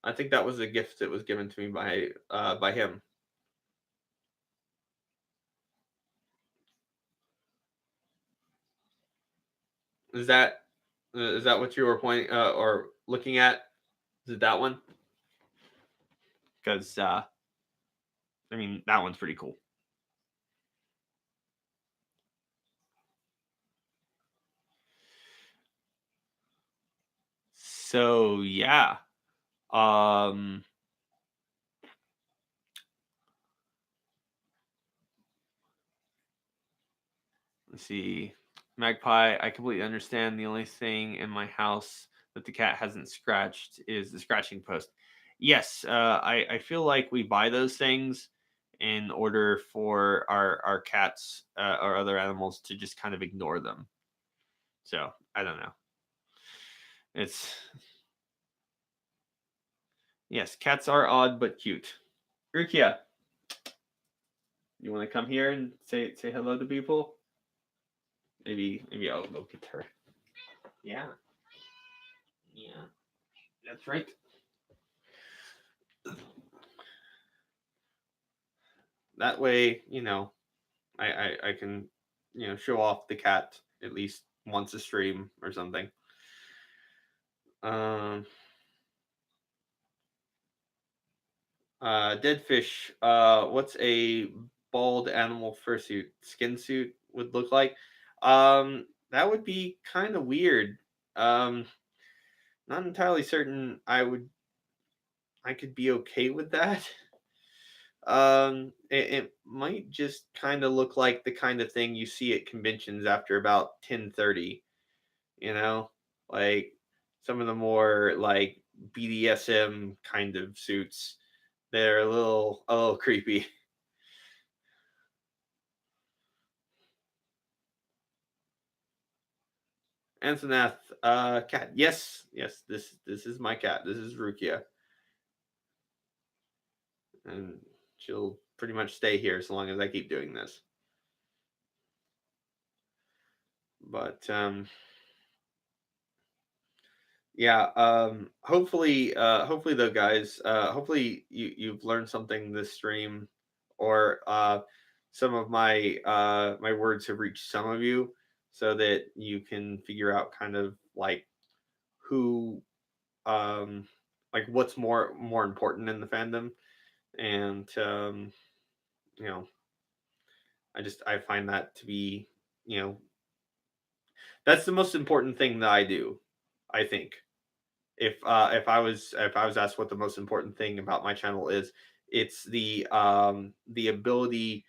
I think that was a gift that was given to me by him. Is that what you were pointing or looking at? Is it that one? Because I mean that one's pretty cool. So yeah. Um let's see. Magpie, I completely understand. The only thing in my house that the cat hasn't scratched is the scratching post. Yes, I feel like we buy those things in order for our cats or other animals to just kind of ignore them. So I don't know. It's yes, cats are odd but cute. Rukia, you want to come here and say hello to people? Maybe I'll go get her. Yeah. Yeah, that's right. That way, I can, show off the cat at least once a stream or something. Um, Dead fish. What's a bald animal fursuit skin suit would look like? That would be kind of weird. Um, Not entirely certain. I could be okay with that. It might just kind of look like the kind of thing you see at conventions after about 10:30. You know, like some of the more like BDSM kind of suits. They're a little creepy. Antonath, cat. Yes, yes. This is my cat. This is Rukia, and she'll pretty much stay here so long as I keep doing this. But yeah. Hopefully though, guys. Hopefully you've learned something this stream, or some of my words have reached some of you, so that you can figure out kind of like who um like what's more important in the fandom. And you know I find that to be, you know that's the most important thing that I do, I think. If I was asked what the most important thing about my channel is, it's the ability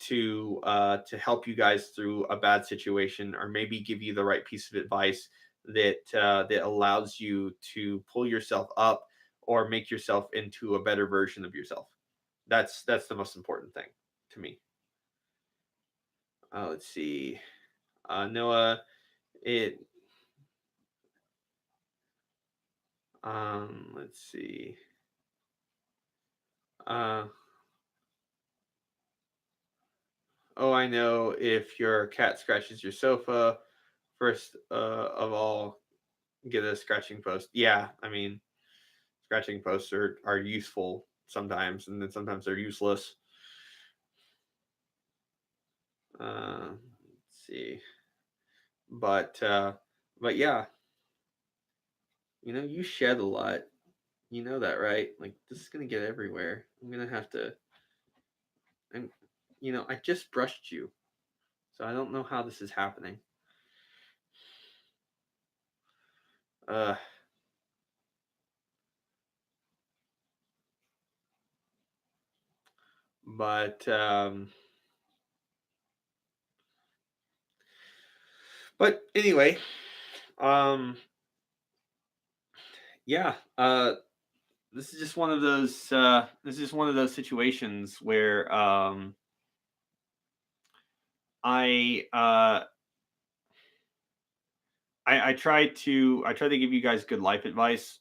to help you guys through a bad situation, or maybe give you the right piece of advice that allows you to pull yourself up or make yourself into a better version of yourself. That's the most important thing to me. Let's see. Noah, it let's see. Uh oh, I know, if your cat scratches your sofa, first of all, get a scratching post. Yeah, I mean, scratching posts are useful sometimes, and then sometimes they're useless. Let's see. But yeah, you shed a lot. You know that, right? Like, this is gonna get everywhere. I'm gonna have to. And I just brushed you, so I don't know how this is happening. Uh, but anyway, um, yeah. This is just one of those. This is one of those situations where I uh I try to give you guys good life advice,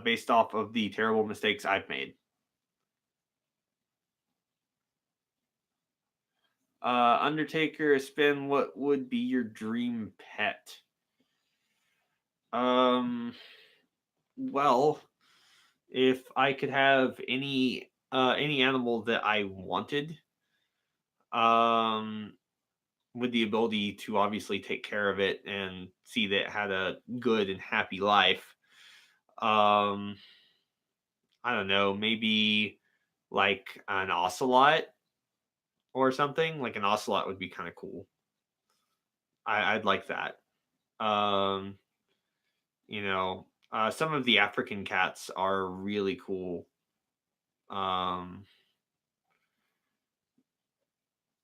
based off of the terrible mistakes I've made. Undertaker, Spin, what would be your dream pet? Um, well, if I could have any animal that I wanted, um, with the ability to obviously take care of it and see that it had a good and happy life, um, I don't know, maybe like an ocelot or something. Like an ocelot would be kind of cool. I'd like that. Um, some of the African cats are really cool. Um,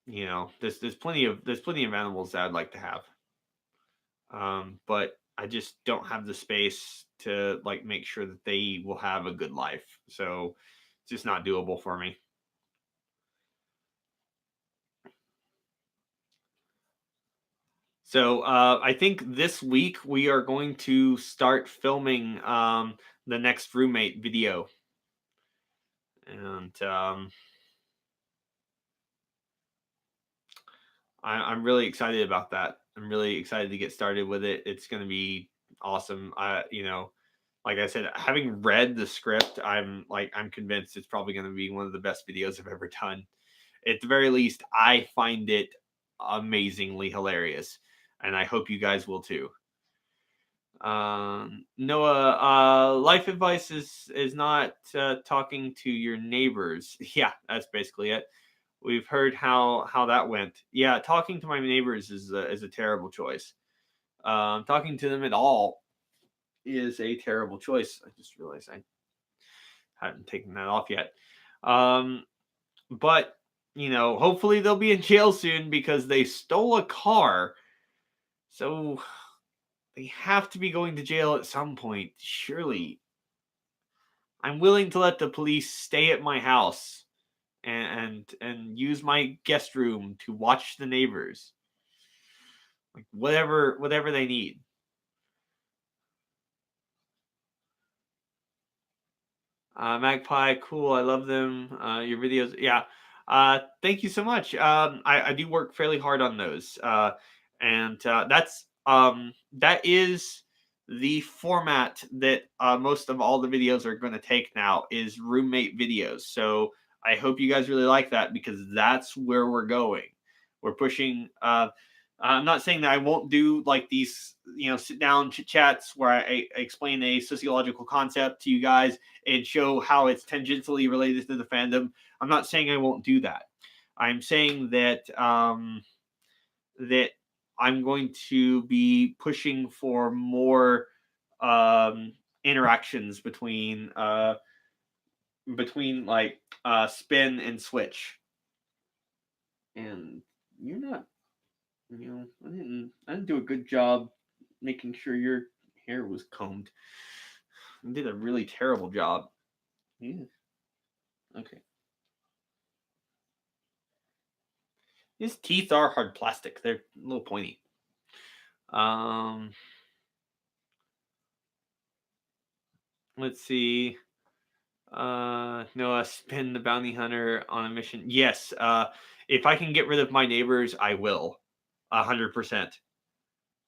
there's plenty of animals that I'd like to have. But I just don't have the space to like make sure that they will have a good life. So it's just not doable for me. So I think this week we are going to start filming the next roommate video, and I'm really excited about that. I'm really excited to get started with it. It's going to be awesome. Like I said, having read the script, I'm convinced it's probably going to be one of the best videos I've ever done. At the very least, I find it amazingly hilarious, and I hope you guys will too. Noah, life advice is not talking to your neighbors. Yeah, that's basically it. We've heard how that went. Yeah, talking to my neighbors is a terrible choice. Talking to them at all is a terrible choice. I just realized I hadn't taken that off yet. Um, but hopefully they'll be in jail soon because they stole a car. So they have to be going to jail at some point, surely. I'm willing to let the police stay at my house and use my guest room to watch the neighbors. Like whatever they need. Magpie, cool. I love them. Your videos, yeah. Thank you so much. I do work fairly hard on those, and that is the format that most of all the videos are going to take now is roommate videos. So I hope you guys really like that because that's where we're going. We're pushing. I'm not saying that I won't do like these, sit down chit chats where I explain a sociological concept to you guys and show how it's tangentially related to the fandom. I'm not saying I won't do that. I'm saying that that I'm going to be pushing for more interactions between like Spin and Switch. And you're not, I didn't do a good job making sure your hair was combed. I did a really terrible job. Yeah. Okay. His teeth are hard plastic. They're a little pointy. Um, let's see. Noah, Spin the bounty hunter on a mission. Yes. If I can get rid of my neighbors, I will. 100%.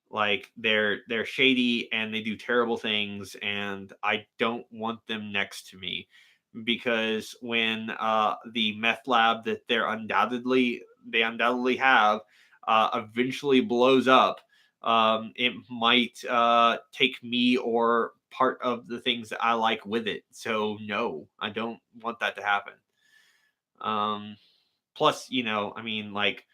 Like they're shady and they do terrible things, and I don't want them next to me because when the meth lab that they undoubtedly have eventually blows up, it might take me or part of the things that I like with it. So no, I don't want that to happen. Plus, I mean, like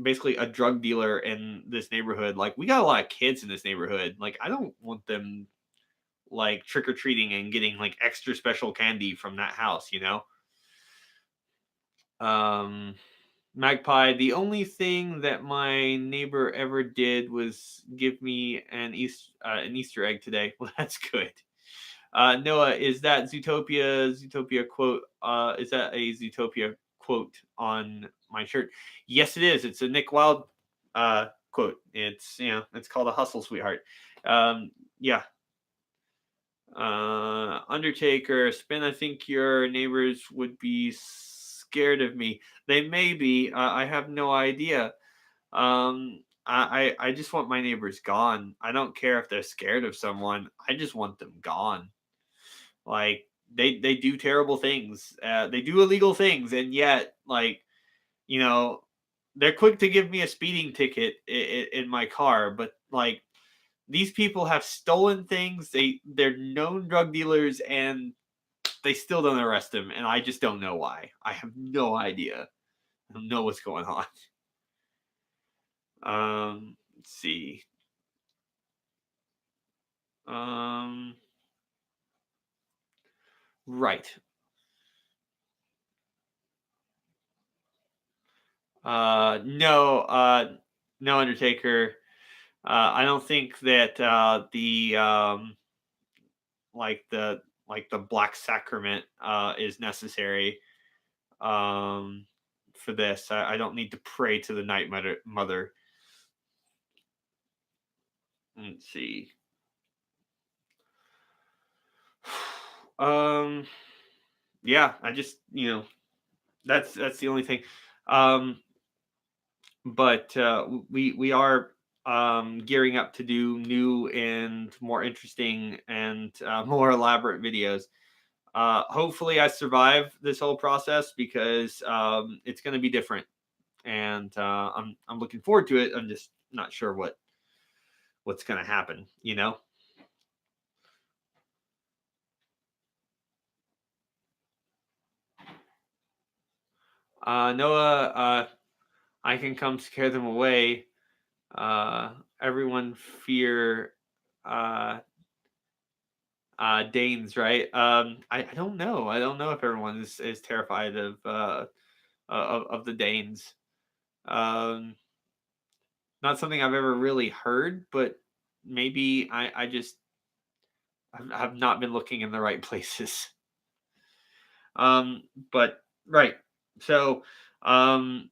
basically a drug dealer in this neighborhood. Like we got a lot of kids in this neighborhood. Like I don't want them like trick or treating and getting like extra special candy from that house. Um Magpie, the only thing that my neighbor ever did was give me an Easter egg today. Well, that's good. Noah, is that Zootopia quote? Is that a Zootopia quote on my shirt? Yes, it is. It's a Nick Wilde quote. It's called a hustle, sweetheart. Yeah. Undertaker, Spin. I think your neighbors would be scared of me. They may be. I have no idea. I just want my neighbors gone. I don't care if they're scared of someone. I just want them gone. Like they do terrible things. They do illegal things, and yet you know they're quick to give me a speeding ticket in my car. But like these people have stolen things. They're known drug dealers, and they still don't arrest them. And I just don't know why. I have no idea. I don't know what's going on. Let's see. Um, right. No, no Undertaker. I don't think that the like the Black Sacrament is necessary um, for this. I don't need to pray to the Night Mother. Let's see. Um, yeah, I just that's the only thing. Um, but we are gearing up to do new and more interesting and more elaborate videos. Hopefully, I survive this whole process because it's going to be different, and I'm looking forward to it. I'm just not sure what's going to happen. You know. Noah, I can come scare them away. Everyone fear uh, Danes, right? I don't know. I don't know if everyone is terrified of the Danes. Um, Not something I've ever really heard, but maybe I just have not been looking in the right places. Um, but right. So, um,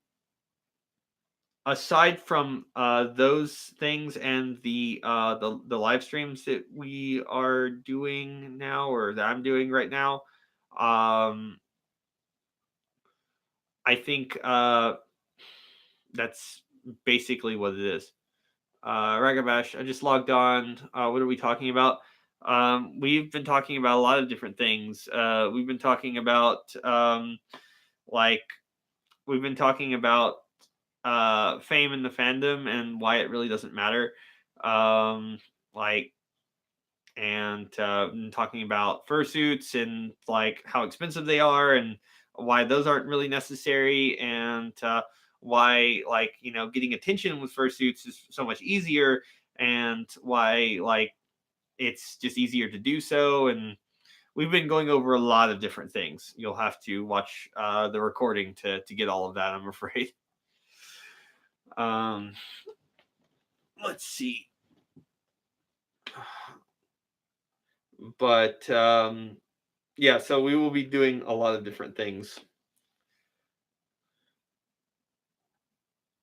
aside from those things and the live streams that we are doing now, or that I'm doing right now, um, I think that's basically what it is. Ragabash, I just logged on. What are we talking about? We've been talking about a lot of different things. We've been talking about like we've been talking about fame in the fandom and why it really doesn't matter. Um, like and talking about fursuits and like how expensive they are and why those aren't really necessary and why like getting attention with fursuits is so much easier and why like it's just easier to do so. And we've been going over a lot of different things. You'll have to watch the recording to get all of that, I'm afraid. um let's see. But yeah, so we will be doing a lot of different things.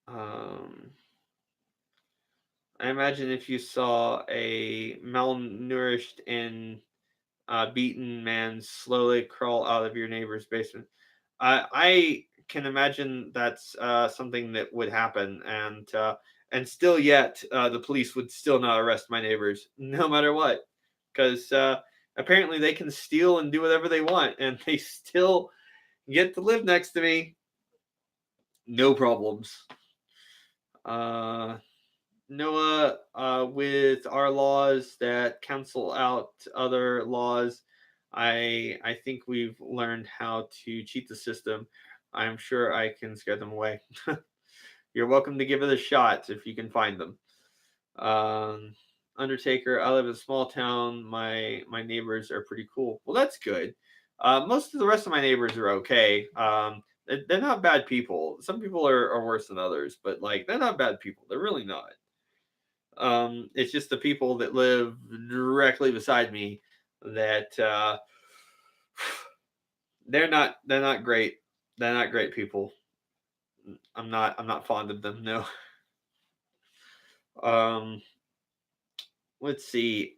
Um, I imagine if you saw a malnourished and beaten man slowly crawl out of your neighbor's basement, I can imagine that's something that would happen, and still yet the police would still not arrest my neighbors, no matter what, because apparently they can steal and do whatever they want, and they still get to live next to me, no problems. Uh, Noah, with our laws that cancel out other laws, I think we've learned how to cheat the system. I'm sure I can scare them away. You're welcome to give it a shot if you can find them. Um, Undertaker, I live in a small town. My neighbors are pretty cool. Well, that's good. Most of the rest of my neighbors are okay. They're not bad people. Some people are worse than others, but like they're not bad people. They're really not. It's just the people that live directly beside me that they're not great. They're not great people. I'm not fond of them. No. Um, let's see.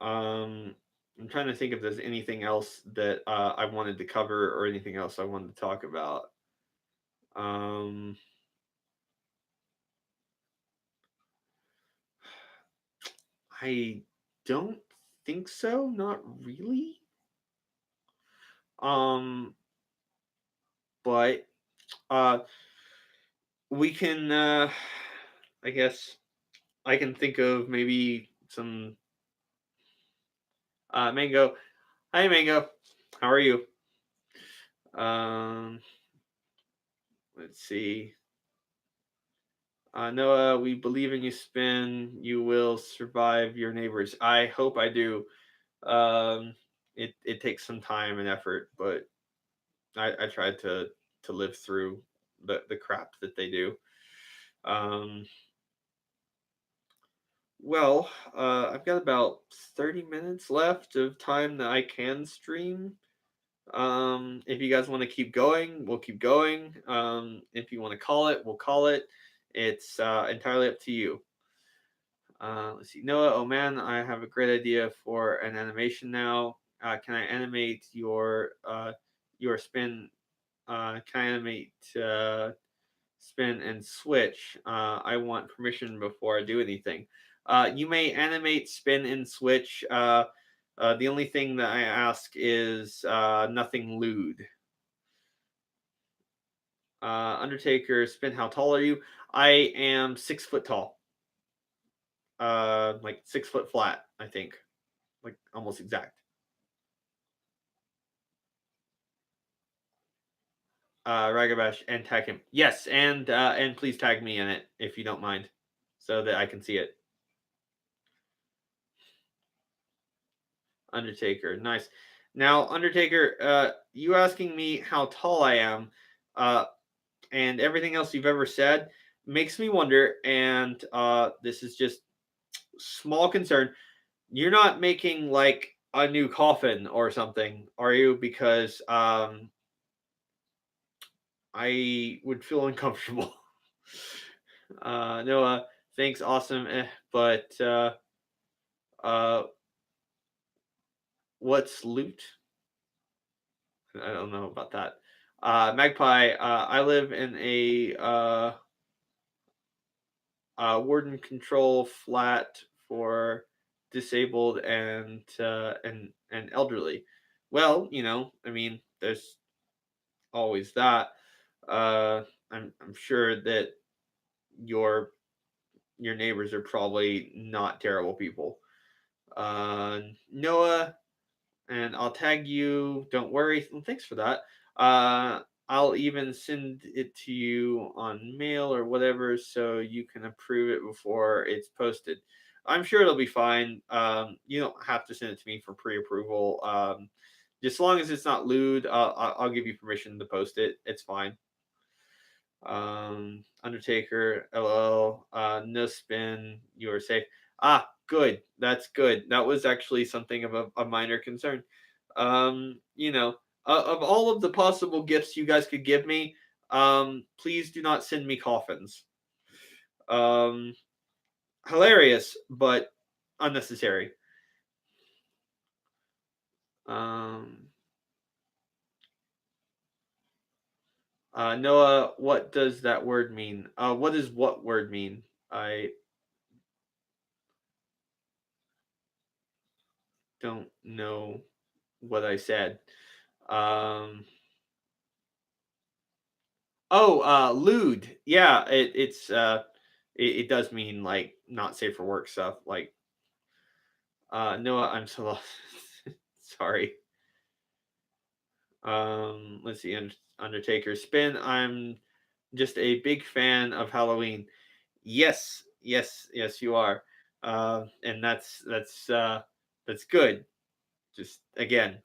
Um, I'm trying to think if there's anything else that I wanted to cover or anything else I wanted to talk about. Um, I don't think so. Not really. Um, but uh, we can. I guess I can think of maybe some Mango. Hi, Mango. How are you? Um, let's see. Noah, we believe in you, Spin. You will survive your neighbors. I hope I do. It takes some time and effort, but I tried to live through the crap that they do. Um, well, I've got about 30 minutes left of time that I can stream. If you guys want to keep going, we'll keep going. If you want to call it, we'll call it. It's entirely up to you. Let's see. Noah, oh man, I have a great idea for an animation now. Can I animate your Spin? Can I animate spin, and switch. I want permission before I do anything. You may animate, spin, and switch. The only thing that I ask is nothing lewd. Undertaker, spin. How tall are you? I am 6 foot tall. Like 6 foot flat, I think, like almost exact. Ragabash, and tag him. Yes, and please tag me in it if you don't mind, so that I can see it. Undertaker, nice. Now, Undertaker, you asking me how tall I am, uh, and everything else you've ever said makes me wonder. And this is just small concern. You're not making like a new coffin or something, are you? Because I would feel uncomfortable. Noah, thanks, awesome. But uh, what's loot? I don't know about that. Magpie, I live in a warden control flat for disabled and elderly. Well, I mean, there's always that. I'm sure that your your neighbors are probably not terrible people. Noah, and I'll tag you. Don't worry. Well, thanks for that. I'll even send it to you on mail or whatever, so you can approve it before it's posted. I'm sure it'll be fine. You don't have to send it to me for pre-approval. Just as long as it's not lewd, I'll give you permission to post it. It's fine. Undertaker, LL, no spin, you are safe. Ah, good. That's good. That was actually something of a minor concern. Of all of the possible gifts you guys could give me, please do not send me coffins. Um, Hilarious, but unnecessary. Um, Noah, what does that word mean? What does what word mean? I don't know what I said. Um, lewd. Yeah, it does mean like not safe for work stuff. Like, Noah, I'm so lost. Sorry. Let's see. Undertaker spin. I'm just a big fan of Halloween. Yes, yes, yes, you are. And that's good. Just again,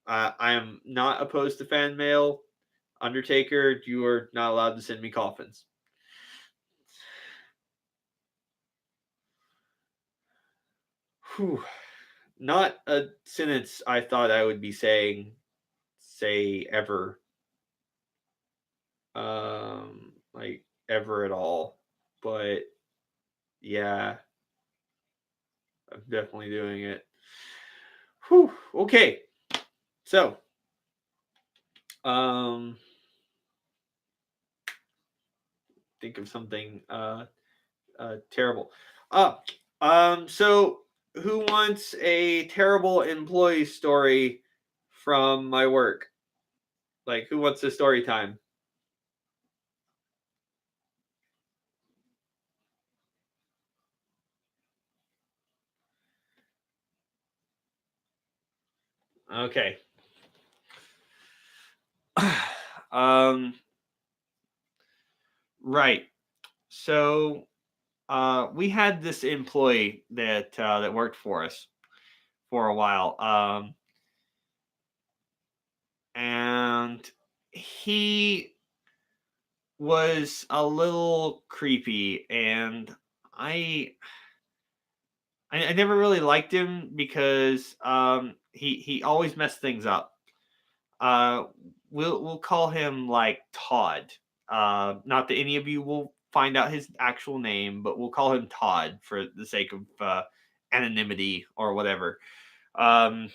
I am not opposed to fan mail. Undertaker, you are not allowed to send me coffins. Whew. Not a sentence I thought I would be say ever. Like ever at all. But yeah, I'm definitely doing it. Whew. Okay. So, um, think of something terrible. Uh, so who wants a terrible employee story from my work? Like, who wants a story time? Okay. um, right. So, we had this employee that worked for us for a while, and he was a little creepy, and I I never really liked him because he always messed things up. Uh, we'll call him like Todd. Not that any of you will find out his actual name, but we'll call him Todd for the sake of anonymity or whatever. Um,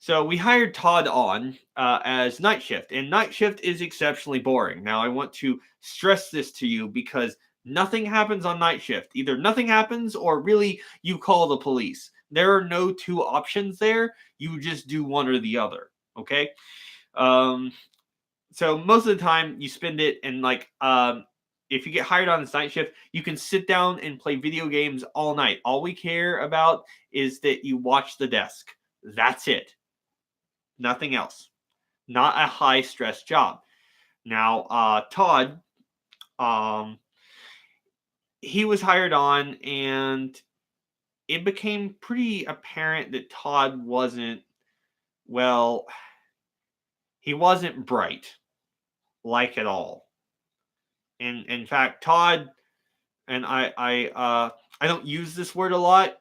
So we hired Todd on as night shift, and night shift is exceptionally boring. Now, I want to stress this to you because nothing happens on night shift. Either nothing happens or really you call the police. There are no two options there. You just do one or the other. Okay. Um, so most of the time you spend it in if you get hired on this night shift, you can sit down and play video games all night. All we care about is that you watch the desk. That's it. Nothing else. Not a high stress job. Now, Todd, um, he was hired on, and it became pretty apparent that Todd wasn't, well, he wasn't bright, like at all. And in fact, Todd, and I don't use this word a lot.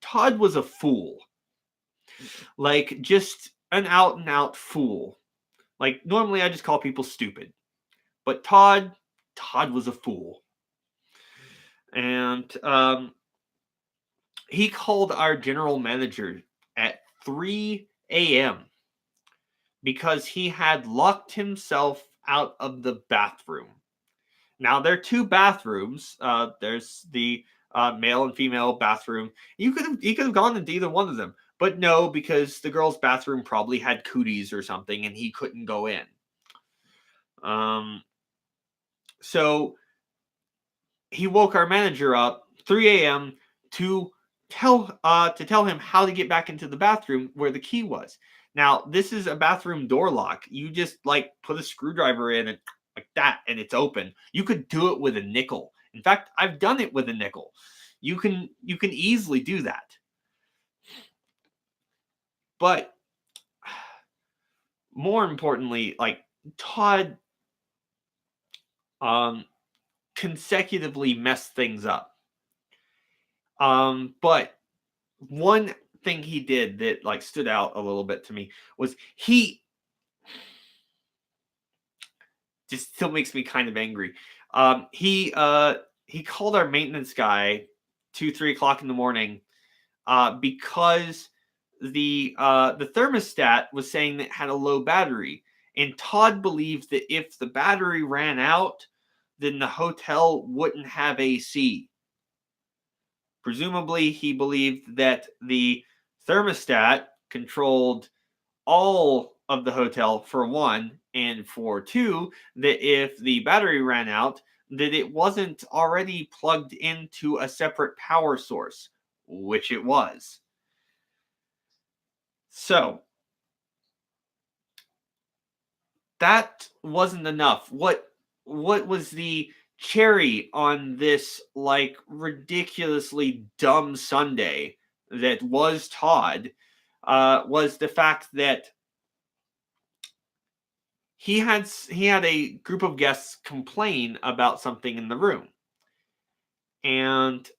Todd was a fool, like just an out and out fool. Like normally, I just call people stupid, but Todd was a fool. And he called our general manager at 3 a.m. because he had locked himself out of the bathroom. Now, there are two bathrooms. There's the male and female bathroom. He could have gone into either one of them, but no, because the girl's bathroom probably had cooties or something, and he couldn't go in. So he woke our manager up 3 a.m. to tell him how to get back into the bathroom where the key was. Now, this is a bathroom door lock. You just like put a screwdriver in it like that and it's open. You could do it with a nickel. In fact, I've done it with a nickel. You can easily do that. But more importantly, like Todd consecutively messed things up. But one thing he did that like stood out a little bit to me was he just still makes me kind of angry. He called our maintenance guy 2-3 o'clock in the morning because the thermostat was saying that it had a low battery, and Todd believed that if the battery ran out, then the hotel wouldn't have AC. Presumably, he believed that the thermostat controlled all of the hotel for one, and for two, that if the battery ran out, that it wasn't already plugged into a separate power source, which it was. So that wasn't enough. What was the cherry on this like ridiculously dumb Sunday that was Todd was the fact that he had a group of guests complain about something in the room, and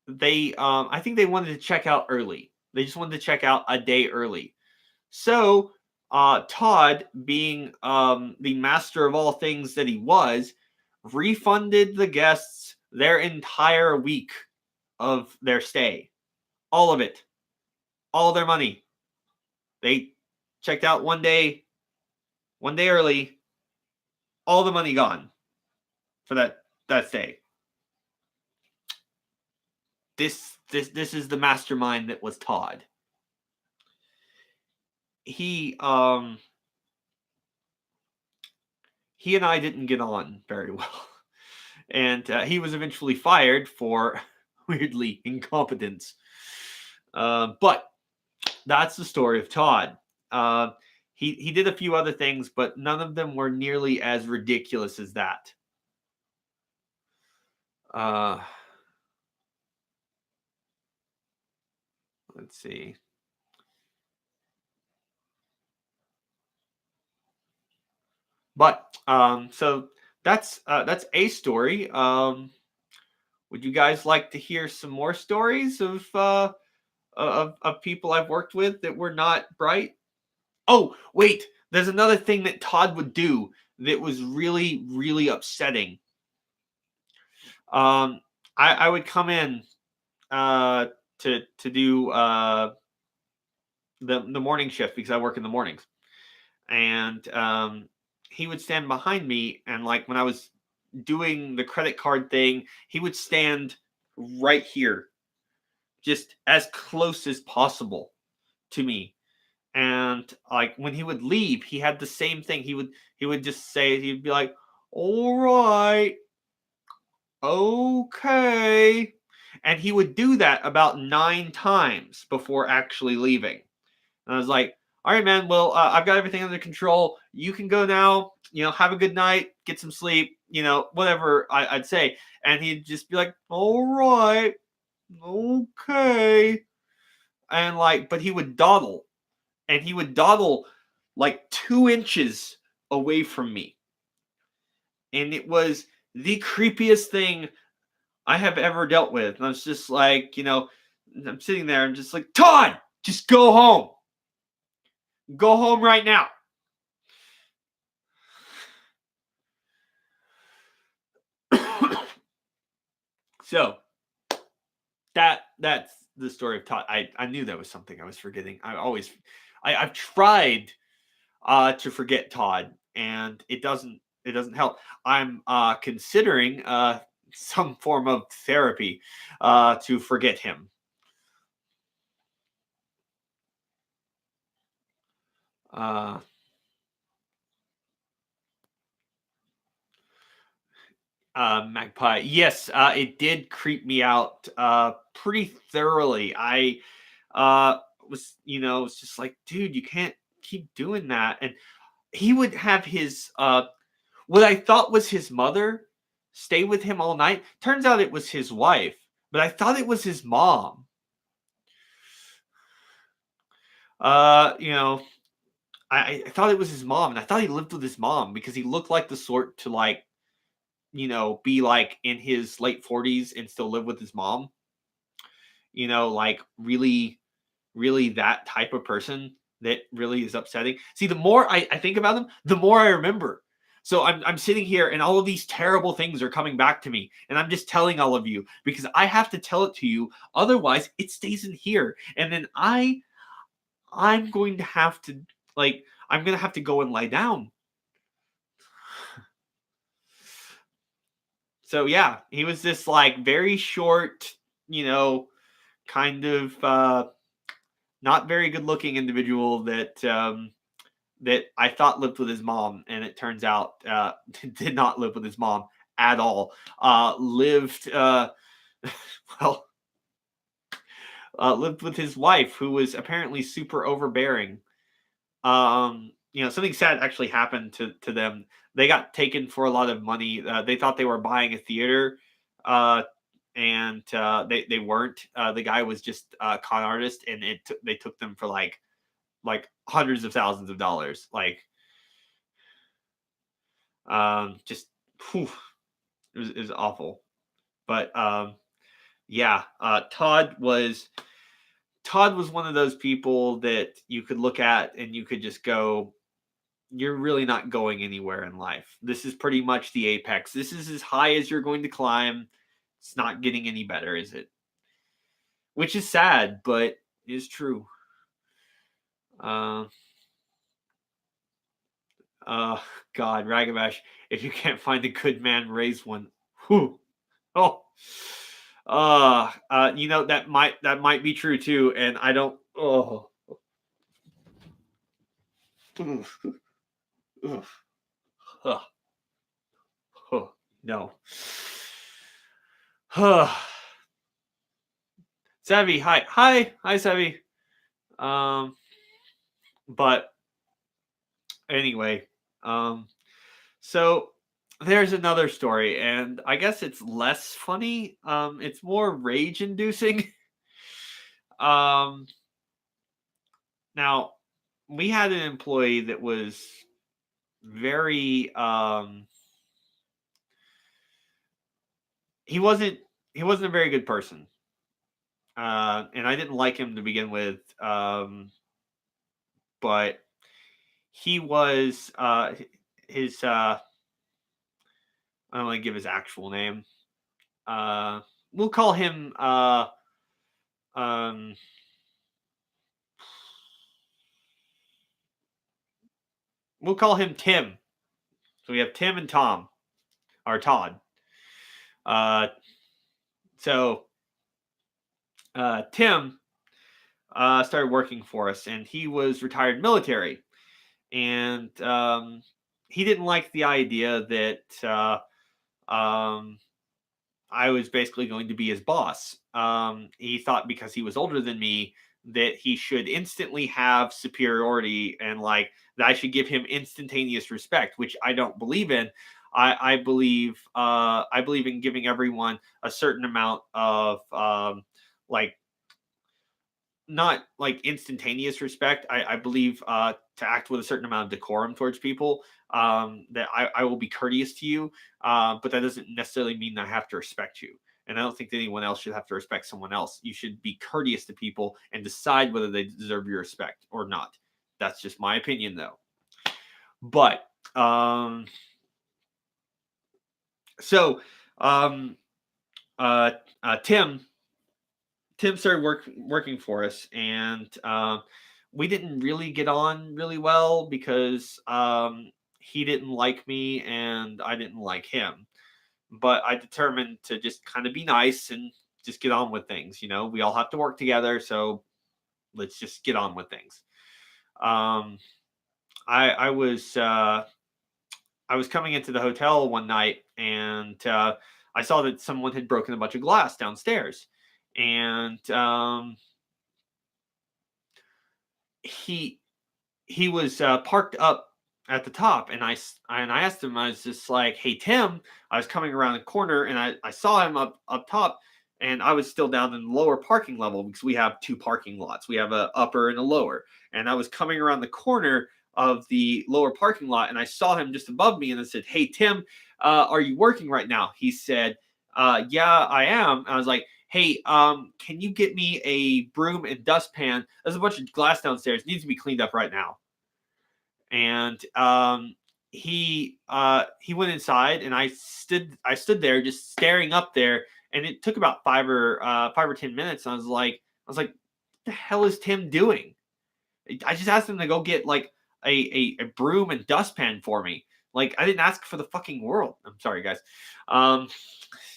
they I think they wanted to check out early. They just wanted to check out a day early. So Todd, being the master of all things that he was, refunded the guests their entire week of their stay. All of it. All of their money. They checked out one day early, all the money gone for that stay. This is the mastermind that was Todd. He and I didn't get on very well. And he was eventually fired for weirdly incompetence. But that's the story of Todd. He did a few other things, but none of them were nearly as ridiculous as that. Let's see. But so that's a story. Would you guys like to hear some more stories of people I've worked with that were not bright? Oh, wait, there's another thing that Todd would do that was really, really upsetting. I would come in to do the morning shift because I work in the mornings, and he would stand behind me, and like when I was doing the credit card thing, he would stand right here, just as close as possible to me. And like when he would leave, he had the same thing. He would just say, he'd be like, "All right, okay," and he would do that about 9 times before actually leaving. And I was like, "All right, man. Well, I've got everything under control. You can go now. Have a good night. Get some sleep. Whatever I'd say." And he'd just be like, "All right, okay," and like, but he would dawdle, and he would dawdle like 2 inches away from me, and it was the creepiest thing I have ever dealt with. And I was just like, I'm sitting there, I'm just like, "Todd, just go home. Go home right now." So that's the story of Todd. I knew that was something I was forgetting. I've tried to forget Todd, and it doesn't help. I'm considering some form of therapy to forget him. Uh, Magpie. Yes, it did creep me out pretty thoroughly. I was just like, dude, you can't keep doing that. And he would have his what I thought was his mother stay with him all night. Turns out it was his wife, but I thought it was his mom. Uh, you know, I thought it was his mom, and I thought he lived with his mom because he looked like the sort to like, be like in his late 40s and still live with his mom. Like really, really that type of person that really is upsetting. See, the more I think about him, the more I remember. So I'm sitting here and all of these terrible things are coming back to me. And I'm just telling all of you because I have to tell it to you. Otherwise, it stays in here. And then I'm going to have to I'm going to have to go and lie down. So yeah, he was this like very short, kind of not very good looking individual that I thought lived with his mom, and it turns out did not live with his mom at all. Lived well, lived with his wife, who was apparently super overbearing. Something sad actually happened to them. They got taken for a lot of money. They thought they were buying a theater, uh, and they weren't. The guy was just a con artist, and they took them for like hundreds of thousands of dollars. Just whew, it was awful. But yeah, Todd was one of those people that you could look at and you could just go, "You're really not going anywhere in life. This is pretty much the apex. This is as high as you're going to climb. It's not getting any better, is it?" Which is sad, but is true. Uh, uh, God, Ragabash, if you can't find a good man, raise one. Whew. Oh, that might be true too, and I don't. Oh, Oof, oof, huh, huh, no. Savvy, hi, Savvy. Um, but anyway, um, so there's another story, and I guess it's less funny. It's more rage-inducing. Um, now we had an employee that was very he wasn't he wasn't a very good person, and I didn't like him to begin with. But he was his I don't want to give his actual name. Uh, we'll call him um we'll call him Tim. So we have Tim and Tom, or Todd. So Tim started working for us, and he was retired military, and he didn't like the idea that I was basically going to be his boss. He thought because he was older than me that he should instantly have superiority and like that I should give him instantaneous respect, which I don't believe in. I believe in giving everyone a certain amount of like not like instantaneous respect. I believe to act with a certain amount of decorum towards people. That I will be courteous to you, but that doesn't necessarily mean I have to respect you. And I don't think that anyone else should have to respect someone else. You should be courteous to people and decide whether they deserve your respect or not. That's just my opinion, though. But so Tim started working for us, and we didn't really get on really well because he didn't like me and I didn't like him. But I determined to just kind of be nice and just get on with things. You know, we all have to work together, so let's just get on with things. Um, I was coming into the hotel one night, and I saw that someone had broken a bunch of glass downstairs, and he was parked up at the top, and I asked him. I was just like, "Hey Tim," I was coming around the corner, and I saw him up top, and I was still down in the lower parking level because we have two parking lots. We have a upper and a lower, and I was coming around the corner of the lower parking lot, and I saw him just above me, and I said, "Hey Tim, are you working right now?" He said, "Yeah, I am." I was like, "Hey, can you get me a broom and dustpan? There's a bunch of glass downstairs. It needs to be cleaned up right now." And he went inside, and I stood there just staring up there, and it took about 5 or 10 minutes. And I was like, what the hell is Tim doing? I just asked him to go get like a broom and dustpan for me. Like, I didn't ask for the fucking world. I'm sorry, guys.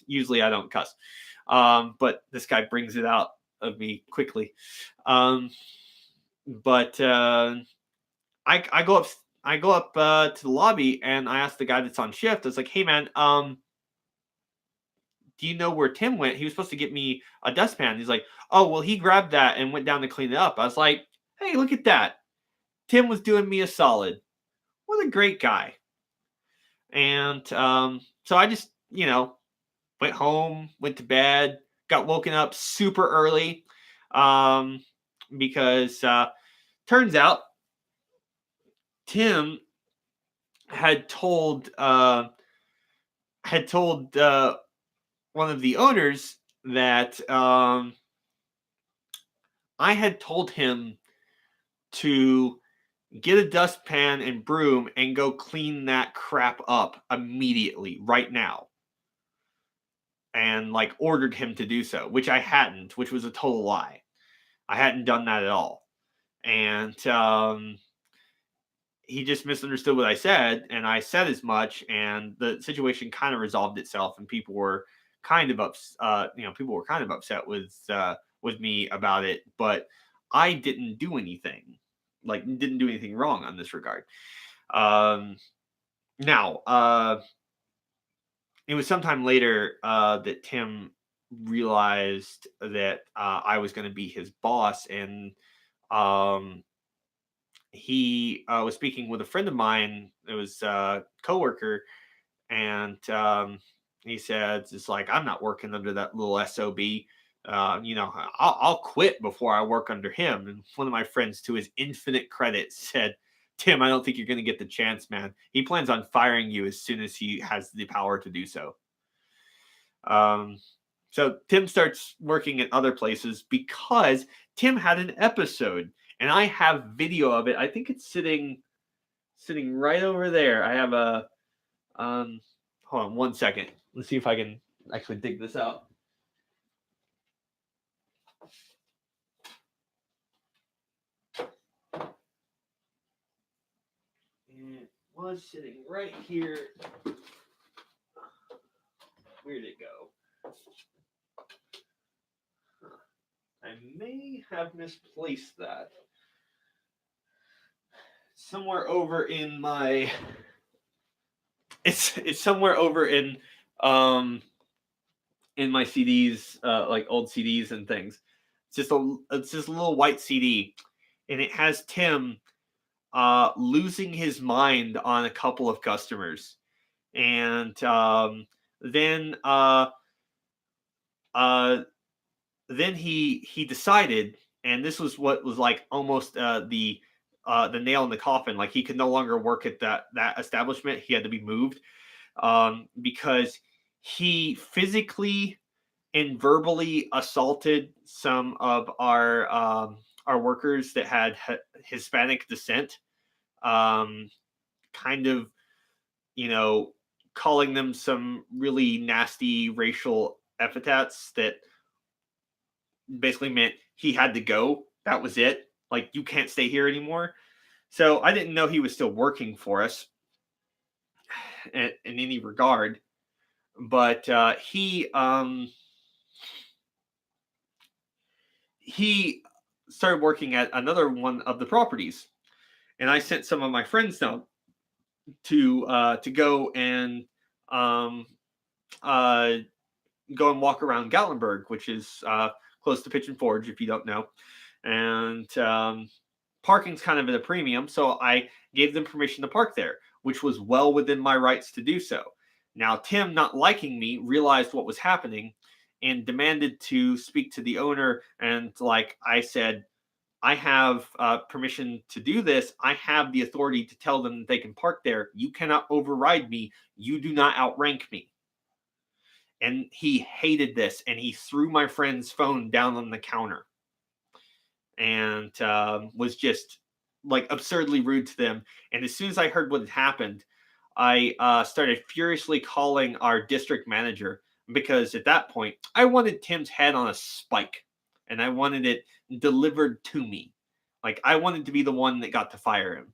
Usually I don't cuss. But this guy brings it out of me quickly. But I go up to the lobby, and I ask the guy that's on shift. I was like, "Hey man, do you know where Tim went? He was supposed to get me a dustpan." He's like, "Oh, well, he grabbed that and went down to clean it up." I was like, "Hey, look at that. Tim was doing me a solid. What a great guy." And so I just, went home, went to bed, got woken up super early, because turns out Tim had told one of the owners that I had told him to get a dustpan and broom and go clean that crap up immediately, right now. And like ordered him to do so, which I hadn't, which was a total lie. I hadn't done that at all. And he just misunderstood what I said, and I said as much, and the situation kind of resolved itself, and people were kind of upset with me about it, but I didn't do anything, didn't do anything wrong on this regard. Now, it was sometime later that Tim realized that I was going to be his boss, and he was speaking with a friend of mine. It was a coworker, and he said, "It's like I'm not working under that little sob. I'll quit before I work under him." And one of my friends, to his infinite credit, said, "Tim, I don't think you're going to get the chance, man. He plans on firing you as soon as he has the power to do so." So Tim starts working at other places because Tim had an episode, and I have video of it. I think it's sitting right over there. I have a hold on 1 second. Let's see if I can actually dig this out. was sitting right here. Where'd it go? I may have misplaced that. Somewhere over in my it's somewhere over in my CDs, like old CDs and things. It's just a little white CD, and it has Tim losing his mind on a couple of customers, and then uh, then he decided, and this was what was like almost the nail in the coffin. Like he could no longer work at that establishment. He had to be moved because he physically and verbally assaulted some of our workers that had Hispanic descent. Um, kind of, you know, calling them some really nasty racial epithets that basically meant he had to go. That was it. Like, you can't stay here anymore. So I didn't know he was still working for us in any regard. But he started working at another one of the properties, and I sent some of my friends down to go and um, uh, go and walk around Gatlinburg, which is close to Pigeon Forge, if you don't know. And parking's kind of at a premium, so I gave them permission to park there, which was well within my rights to do so. Now, Tim, not liking me, realized what was happening and demanded to speak to the owner. And like I said, I have permission to do this. I have the authority to tell them that they can park there. You cannot override me. You do not outrank me. And he hated this, and he threw my friend's phone down on the counter and was just like absurdly rude to them. And as soon as I heard what had happened, I started furiously calling our district manager, because at that point I wanted Tim's head on a spike and I wanted it delivered to me. Like, I wanted to be the one that got to fire him.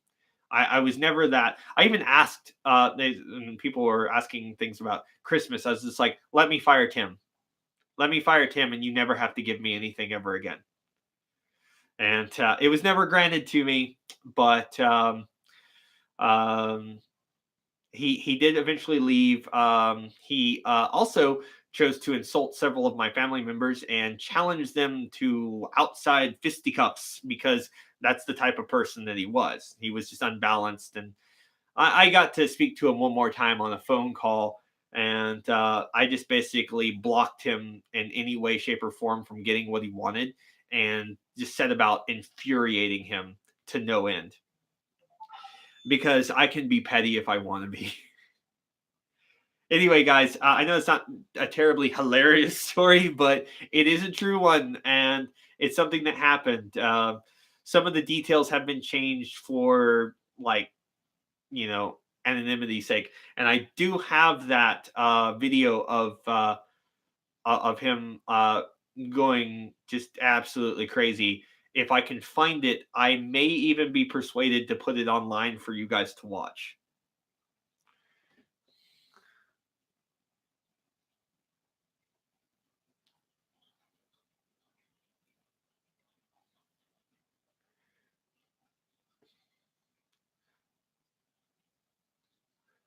I was never that. I even asked, when people were asking things about Christmas, I was just like, let me fire Tim. Let me fire Tim, and you never have to give me anything ever again. And it was never granted to me, but um, he did eventually leave. He also chose to insult several of my family members and challenge them to outside fisticuffs, because that's the type of person that he was. He was just unbalanced, and I got to speak to him one more time on a phone call, and I just basically blocked him in any way, shape, or form from getting what he wanted, and just set about infuriating him to no end, because I can be petty if I want to be. Anyway, guys, I know it's not a terribly hilarious story, but it is a true one, and it's something that happened. Some of the details have been changed for, like, anonymity's sake, and I do have that video of him going just absolutely crazy. If I can find it, I may even be persuaded to put it online for you guys to watch.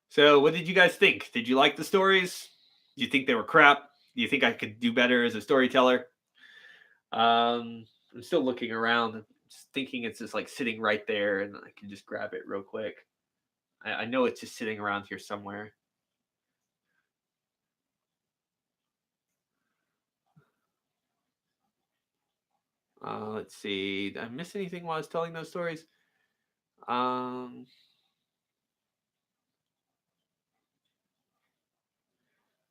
So, what did you guys think? Did you like the stories? Do you think they were crap? Do you think I could do better as a storyteller? I'm still looking around, just thinking it's just like sitting right there, and I can just grab it real quick. I know it's just sitting around here somewhere. Let's see. Did I miss anything while I was telling those stories? Um,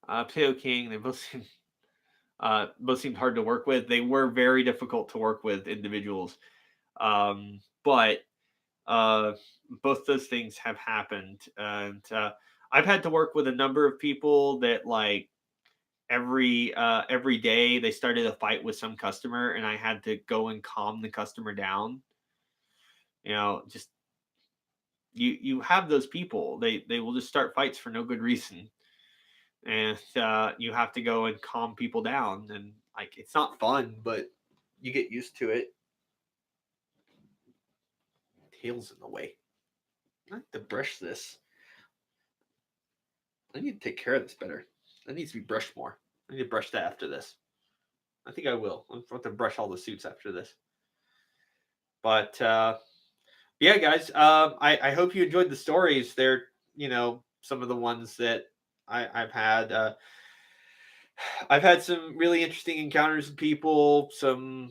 Potato King. They both seemed hard to work with. They were very difficult to work with individuals, but both those things have happened, and I've had to work with a number of people that, like, every day they started a fight with some customer, and I had to go and calm the customer down. Just you have those people. They will just start fights for no good reason, and you have to go and calm people down. And like it's not fun, but you get used to it. Tail's in the way. I have to brush this. I need to take care of this better. That needs to be brushed more. I need to brush that after this. I think I will. I'm going to brush all the suits after this. But yeah, guys, I hope you enjoyed the stories. They're, some of the ones that I've had. I've had some really interesting encounters with people, some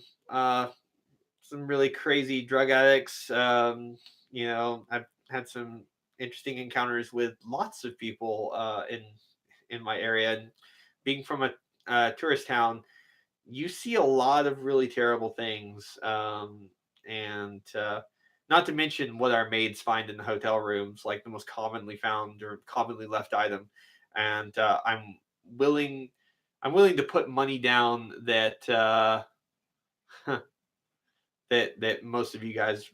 really crazy drug addicts. I've had some interesting encounters with lots of people in my area. And being from a tourist town, you see a lot of really terrible things. And not to mention what our maids find in the hotel rooms, like the most commonly found or commonly left item. And willing, I'm willing to put money down that that most of you guys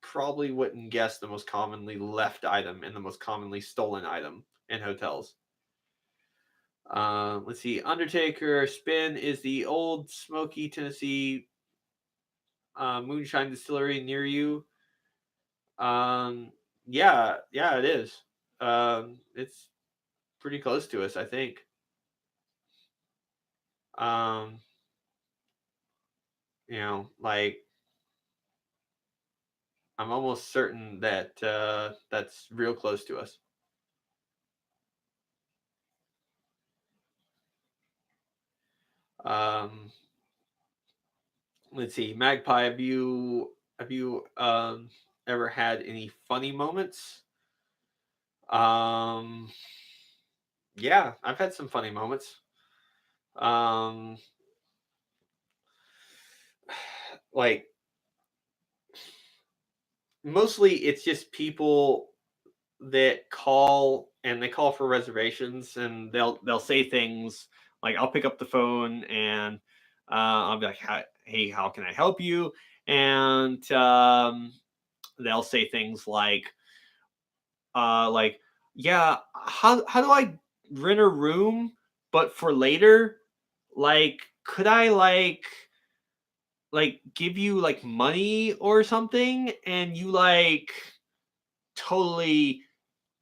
probably wouldn't guess the most commonly left item and the most commonly stolen item in hotels. Let's see. Undertaker Spin is the old smoky Tennessee moonshine distillery near you. Yeah, it is. It's pretty close to us, I think. Um, like I'm almost certain that that's real close to us. Um, let's see, Magpie, have you ever had any funny moments? Um, yeah, I've had some funny moments. Um, like mostly it's just people that call and they call for reservations and they'll say things like I'll pick up the phone and I'll be like, hey, how can I help you? And they'll say things like, yeah, how do I rent a room, but for later? Like, could I give you like money or something, and you like totally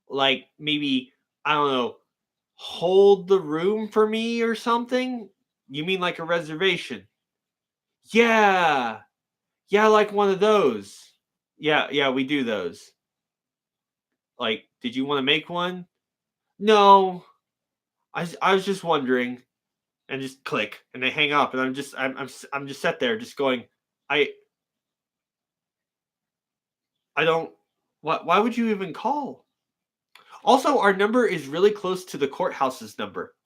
like maybe I don't know hold the room for me or something? You mean like a reservation? Yeah, yeah, like one of those. Yeah, we do those. Like, did you want to make one? No, I was just wondering, and just click, and they hang up, and I'm just sat there, just going, I I don't. Why would you even call? Also, our number is really close to the courthouse's number,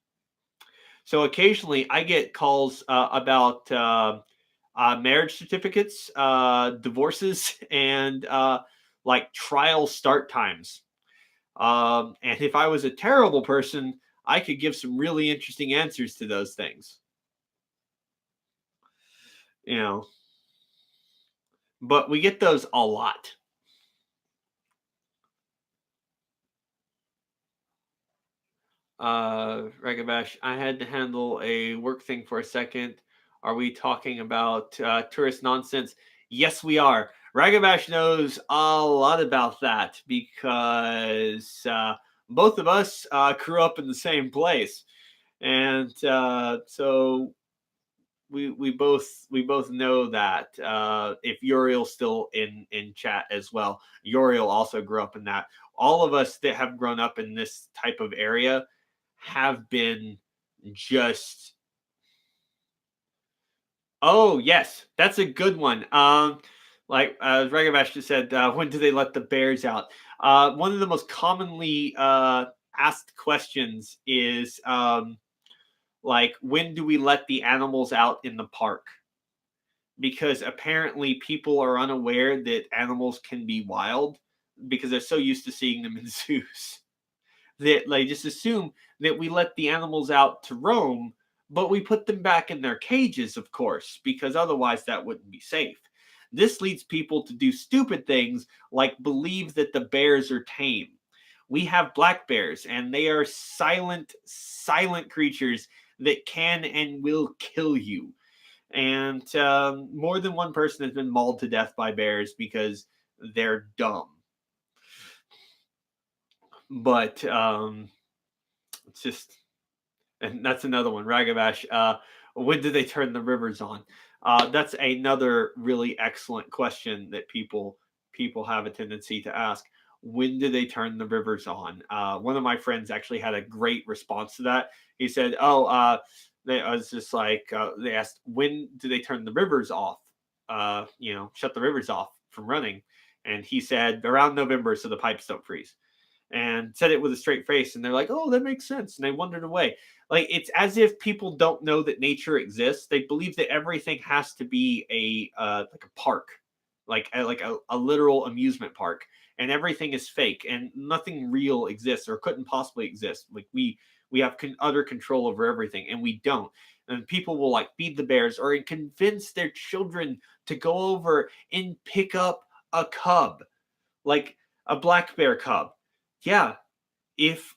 so occasionally I get calls about marriage certificates, divorces, and like trial start times. And if I was a terrible person, I could give some really interesting answers to those things. You know, but we get those a lot. Ragabash, I had to handle a work thing for a second. Are we talking about tourist nonsense? Yes, we are. Ragabash knows a lot about that because both of us grew up in the same place, and so we both know that. If Uriel's still in chat as well, Uriel also grew up in that. All of us that have grown up in this type of area have been just. Oh yes, that's a good one. Like Ragabash just said, when do they let the bears out? One of the most commonly asked questions is like, when do we let the animals out in the park? Because apparently people are unaware that animals can be wild because they're so used to seeing them in zoos that they just assume that we let the animals out to roam, but we put them back in their cages, of course, because otherwise that wouldn't be safe. This leads people to do stupid things like believe that the bears are tame. We have black bears, and they are silent, silent creatures that can and will kill you. And more than one person has been mauled to death by bears because they're dumb. But it's just, and that's another one. Ragabash, when do they turn the rivers on? That's another really excellent question that people have a tendency to ask. When do they turn the rivers on? One of my friends actually had a great response to that. He said, "Oh, I was just like, they asked, when do they turn the rivers off? Shut the rivers off from running." And he said, around November, so the pipes don't freeze. And said it with a straight face. And they're like, "Oh, that makes sense." And they wandered away. Like, it's as if people don't know that nature exists. They believe that everything has to be like a park, like a literal amusement park, and everything is fake, and nothing real exists or couldn't possibly exist. Like, we have utter control over everything, and we don't. And people will like feed the bears or convince their children to go over and pick up a cub, like a black bear cub. Yeah, if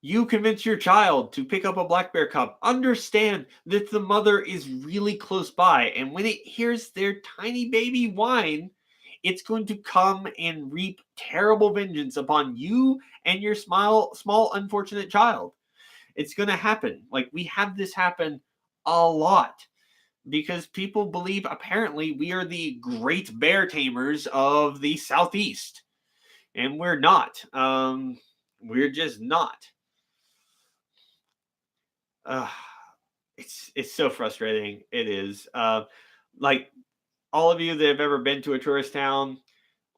you convince your child to pick up a black bear cub, understand that the mother is really close by, and when it hears their tiny baby whine, it's going to come and reap terrible vengeance upon you and your small unfortunate child. It's going to happen. Like, we have this happen a lot because people believe apparently we are the great bear tamers of the Southeast, and we're not. We're just not. It's so frustrating. It is. Like, all of you that have ever been to a tourist town,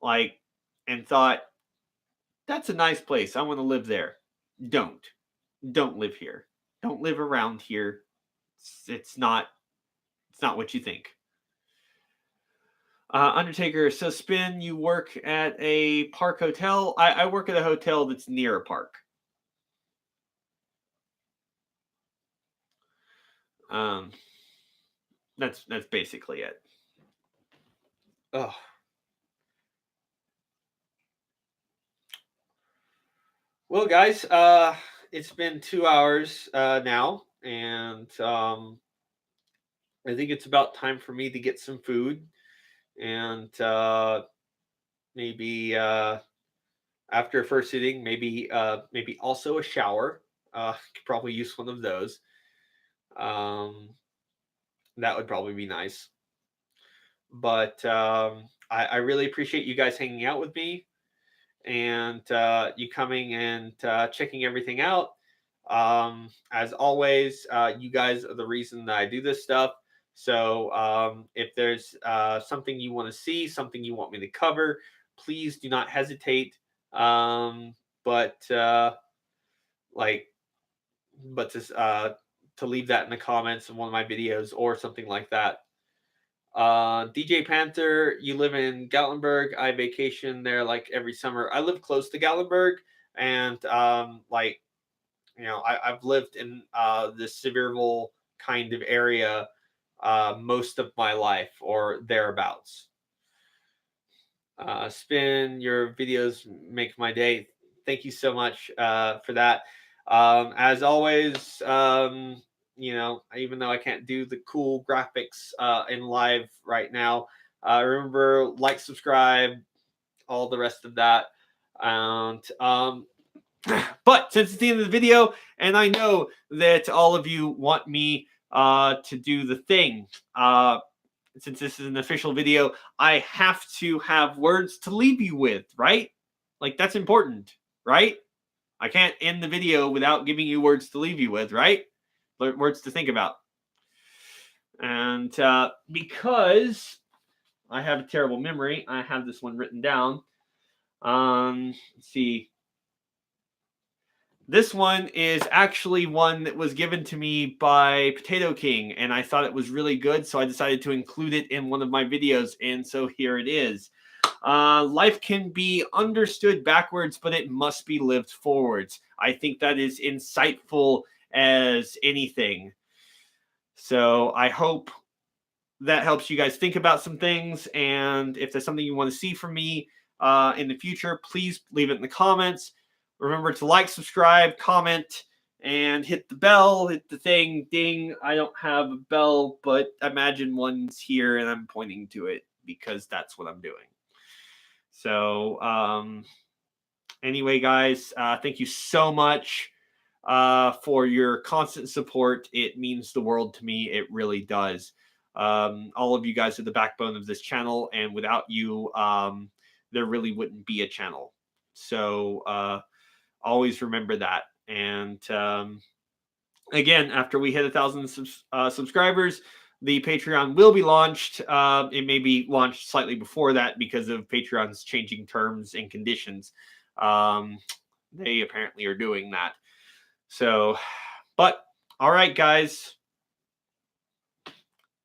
like, and thought, that's a nice place, I want to live there. Don't live here. Don't live around here. It's not what you think. Undertaker, so Spin, you work at a park hotel? I work at a hotel that's near a park. That's basically it. Oh. Well, guys, it's been 2 hours now, and I think it's about time for me to get some food, and maybe after first sitting, maybe also a shower. Could probably use one of those. That would probably be nice. But I really appreciate you guys hanging out with me, and you coming and checking everything out. As always, you guys are the reason that I do this stuff. So if there's something you want to see, something you want me to cover, please do not hesitate. But to leave that in the comments of one of my videos or something like that. DJ Panther, you live in Gatlinburg. I vacation there like every summer. I live close to Gatlinburg, and I've lived in the Sevierville kind of area most of my life or thereabouts. Spin, your videos make my day. Thank you so much for that. As always, even though I can't do the cool graphics in live right now, remember, like, subscribe, all the rest of that. And but since it's the end of the video, and I know that all of you want me to do the thing, since this is an official video, I have to have words to leave you with, right? Like, that's important, right? I can't end the video without giving you words to leave you with, right? Words to think about. And because I have a terrible memory, I have this one written down. Let's see. This one is actually one that was given to me by Potato King, and I thought it was really good, so I decided to include it in one of my videos, and so here it is. Life can be understood backwards, but it must be lived forwards. I think that is insightful as anything. So I hope that helps you guys think about some things. And if there's something you want to see from me in the future, please leave it in the comments. Remember to like, subscribe, comment, and hit the bell, hit the thing, ding. I don't have a bell, but imagine one's here and I'm pointing to it because that's what I'm doing. So anyway, guys, thank you so much for your constant support. It means the world to me. It really does. All of you guys are the backbone of this channel, and without you, there really wouldn't be a channel. So always remember that. And again, after we hit 1,000 subscribers, the Patreon will be launched. It may be launched slightly before that because of Patreon's changing terms and conditions. They apparently are doing that. So, but all right, guys.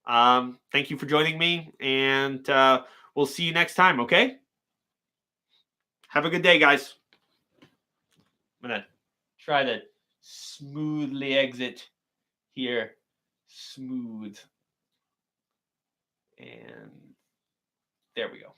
Thank you for joining me, and we'll see you next time. Okay. Have a good day, guys. I'm gonna try to smoothly exit here. Smooth. And there we go.